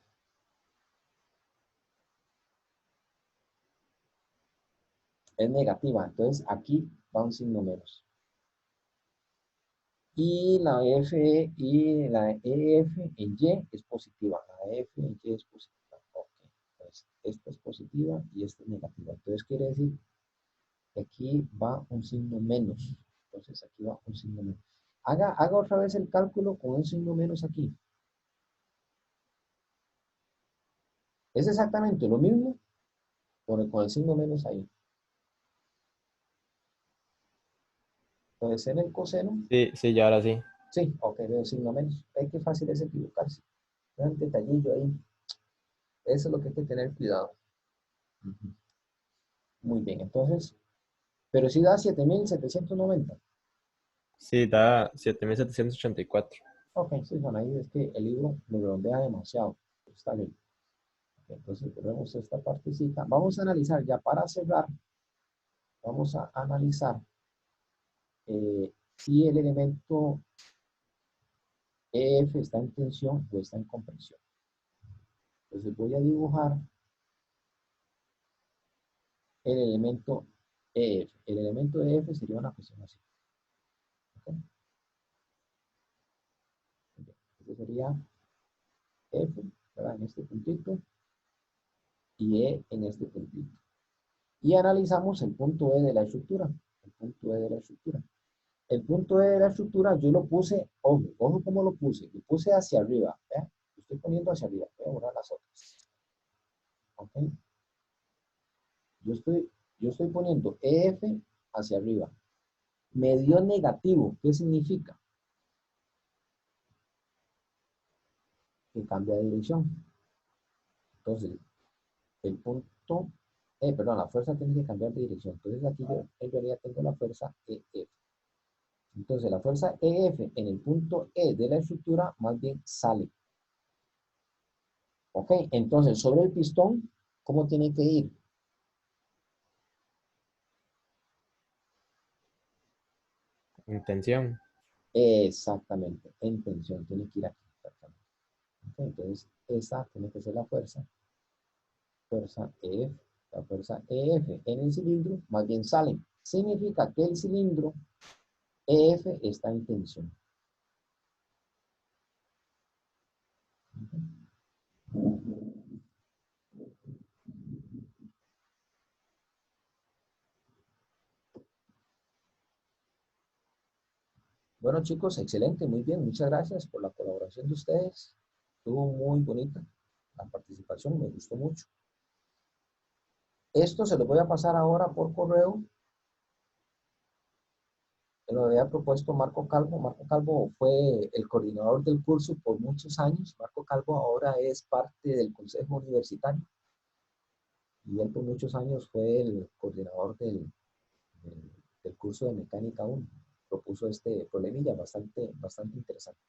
Es negativa. Entonces aquí va un signo menos. Y la F y la EF en Y es positiva. La F en Y es positiva. Ok. Entonces, esta es positiva y esta es negativa. Entonces quiere decir que aquí va un signo menos. Entonces aquí va un signo menos. Haga otra vez el cálculo con un signo menos aquí. Es exactamente lo mismo con el signo menos ahí. Puede ser el coseno. Sí, sí, ya ahora sí. Sí, ok, veo signo menos. Ve qué fácil es equivocarse. Un detallillo ahí. Eso es lo que hay que tener cuidado. Ujú. Muy bien, entonces, pero sí da 7.790. Sí, da 7.784. Ok, sí, bueno, ahí es que el libro me redondea demasiado. Está bien. Entonces, vemos esta partecita. Vamos a analizar, ya para cerrar, vamos a analizar si el elemento EF está en tensión o está en compresión. Entonces, voy a dibujar el elemento EF. El elemento EF sería una cuestión así. ¿Ok? Este sería F, ¿verdad? En este puntito, y E en este puntito. Y analizamos el punto E de la estructura. El punto E de la estructura. El punto E de la estructura yo lo puse, ojo cómo lo puse. Lo puse hacia arriba. ¿Vean? Lo estoy poniendo hacia arriba. Voy a borrar las otras. ¿Ok? Yo estoy poniendo EF hacia arriba. Me dio negativo. ¿Qué significa? Que cambia de dirección. Entonces, el punto, perdón, la fuerza tiene que cambiar de dirección. Entonces aquí yo en realidad tengo la fuerza EF. Entonces la fuerza EF en el punto E de la estructura más bien sale. ¿Ok? Entonces sobre el pistón, ¿cómo tiene que ir? En tensión. Exactamente, en tensión, tiene que ir aquí. Exactamente. ¿Ok? Entonces esa tiene que ser la fuerza EF. La fuerza EF en el cilindro más bien sale. Significa que el cilindro EF está en tensión. Bueno, chicos, excelente, muy bien. Muchas gracias por la colaboración de ustedes. Estuvo muy bonita la participación, me gustó mucho. Esto se lo voy a pasar ahora por correo. Me lo había propuesto Marco Calvo. Marco Calvo fue el coordinador del curso por muchos años. Marco Calvo ahora es parte del consejo universitario. Y él por muchos años fue el coordinador del curso de mecánica 1. Propuso este problemilla bastante interesante.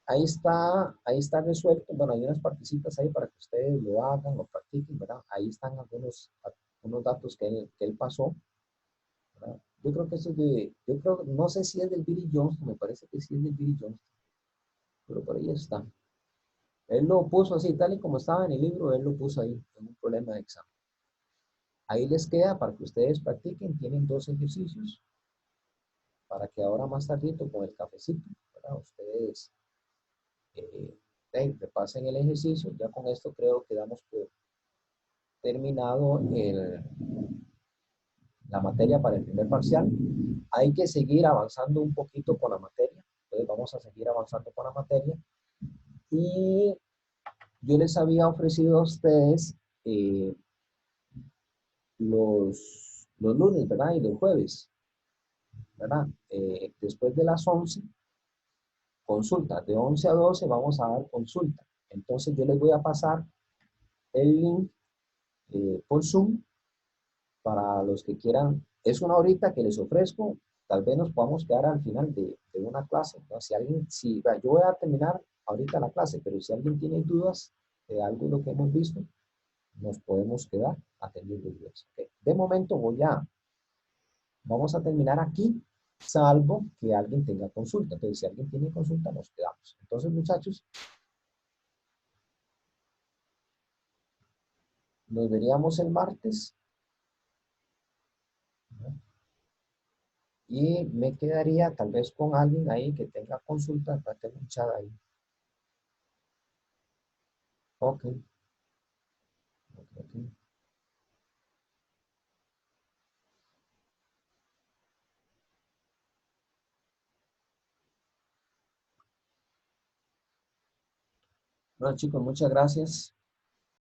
Ahí está resuelto. Bueno, hay unas partecitas ahí para que ustedes lo hagan, lo practiquen, ¿verdad? Ahí están algunos datos que él pasó, ¿verdad? Yo creo que eso es no sé si es del Billy Johnston, me parece que sí es del Billy Johnston, pero por ahí está. Él lo puso así, tal y como estaba en el libro, él lo puso ahí, en un problema de examen. Ahí les queda para que ustedes practiquen, tienen 2 ejercicios, para que ahora más tardito con el cafecito, ¿verdad? Ustedes repasen el ejercicio. Ya con esto creo que damos por terminado la materia para el primer parcial. Hay que seguir avanzando un poquito con la materia. Entonces vamos a seguir avanzando con la materia. Y yo les había ofrecido a ustedes los lunes, ¿verdad? Y los jueves, ¿verdad? Después de las 11, consulta. De 11 a 12 vamos a dar consulta. Entonces yo les voy a pasar el link por Zoom para los que quieran. Es una horita que les ofrezco. Tal vez nos podamos quedar al final de una clase, ¿no? Yo voy a terminar ahorita la clase, pero si alguien tiene dudas de algo de lo que hemos visto, nos podemos quedar atendiendo dudas. ¿Okay? De momento vamos a terminar aquí, salvo que alguien tenga consulta. Entonces, si alguien tiene consulta, nos quedamos. Entonces, muchachos, nos veríamos el martes, ¿no? Y me quedaría tal vez con alguien ahí que tenga consulta para tener un chat ahí. Ok, ok. Bueno, chicos, muchas gracias.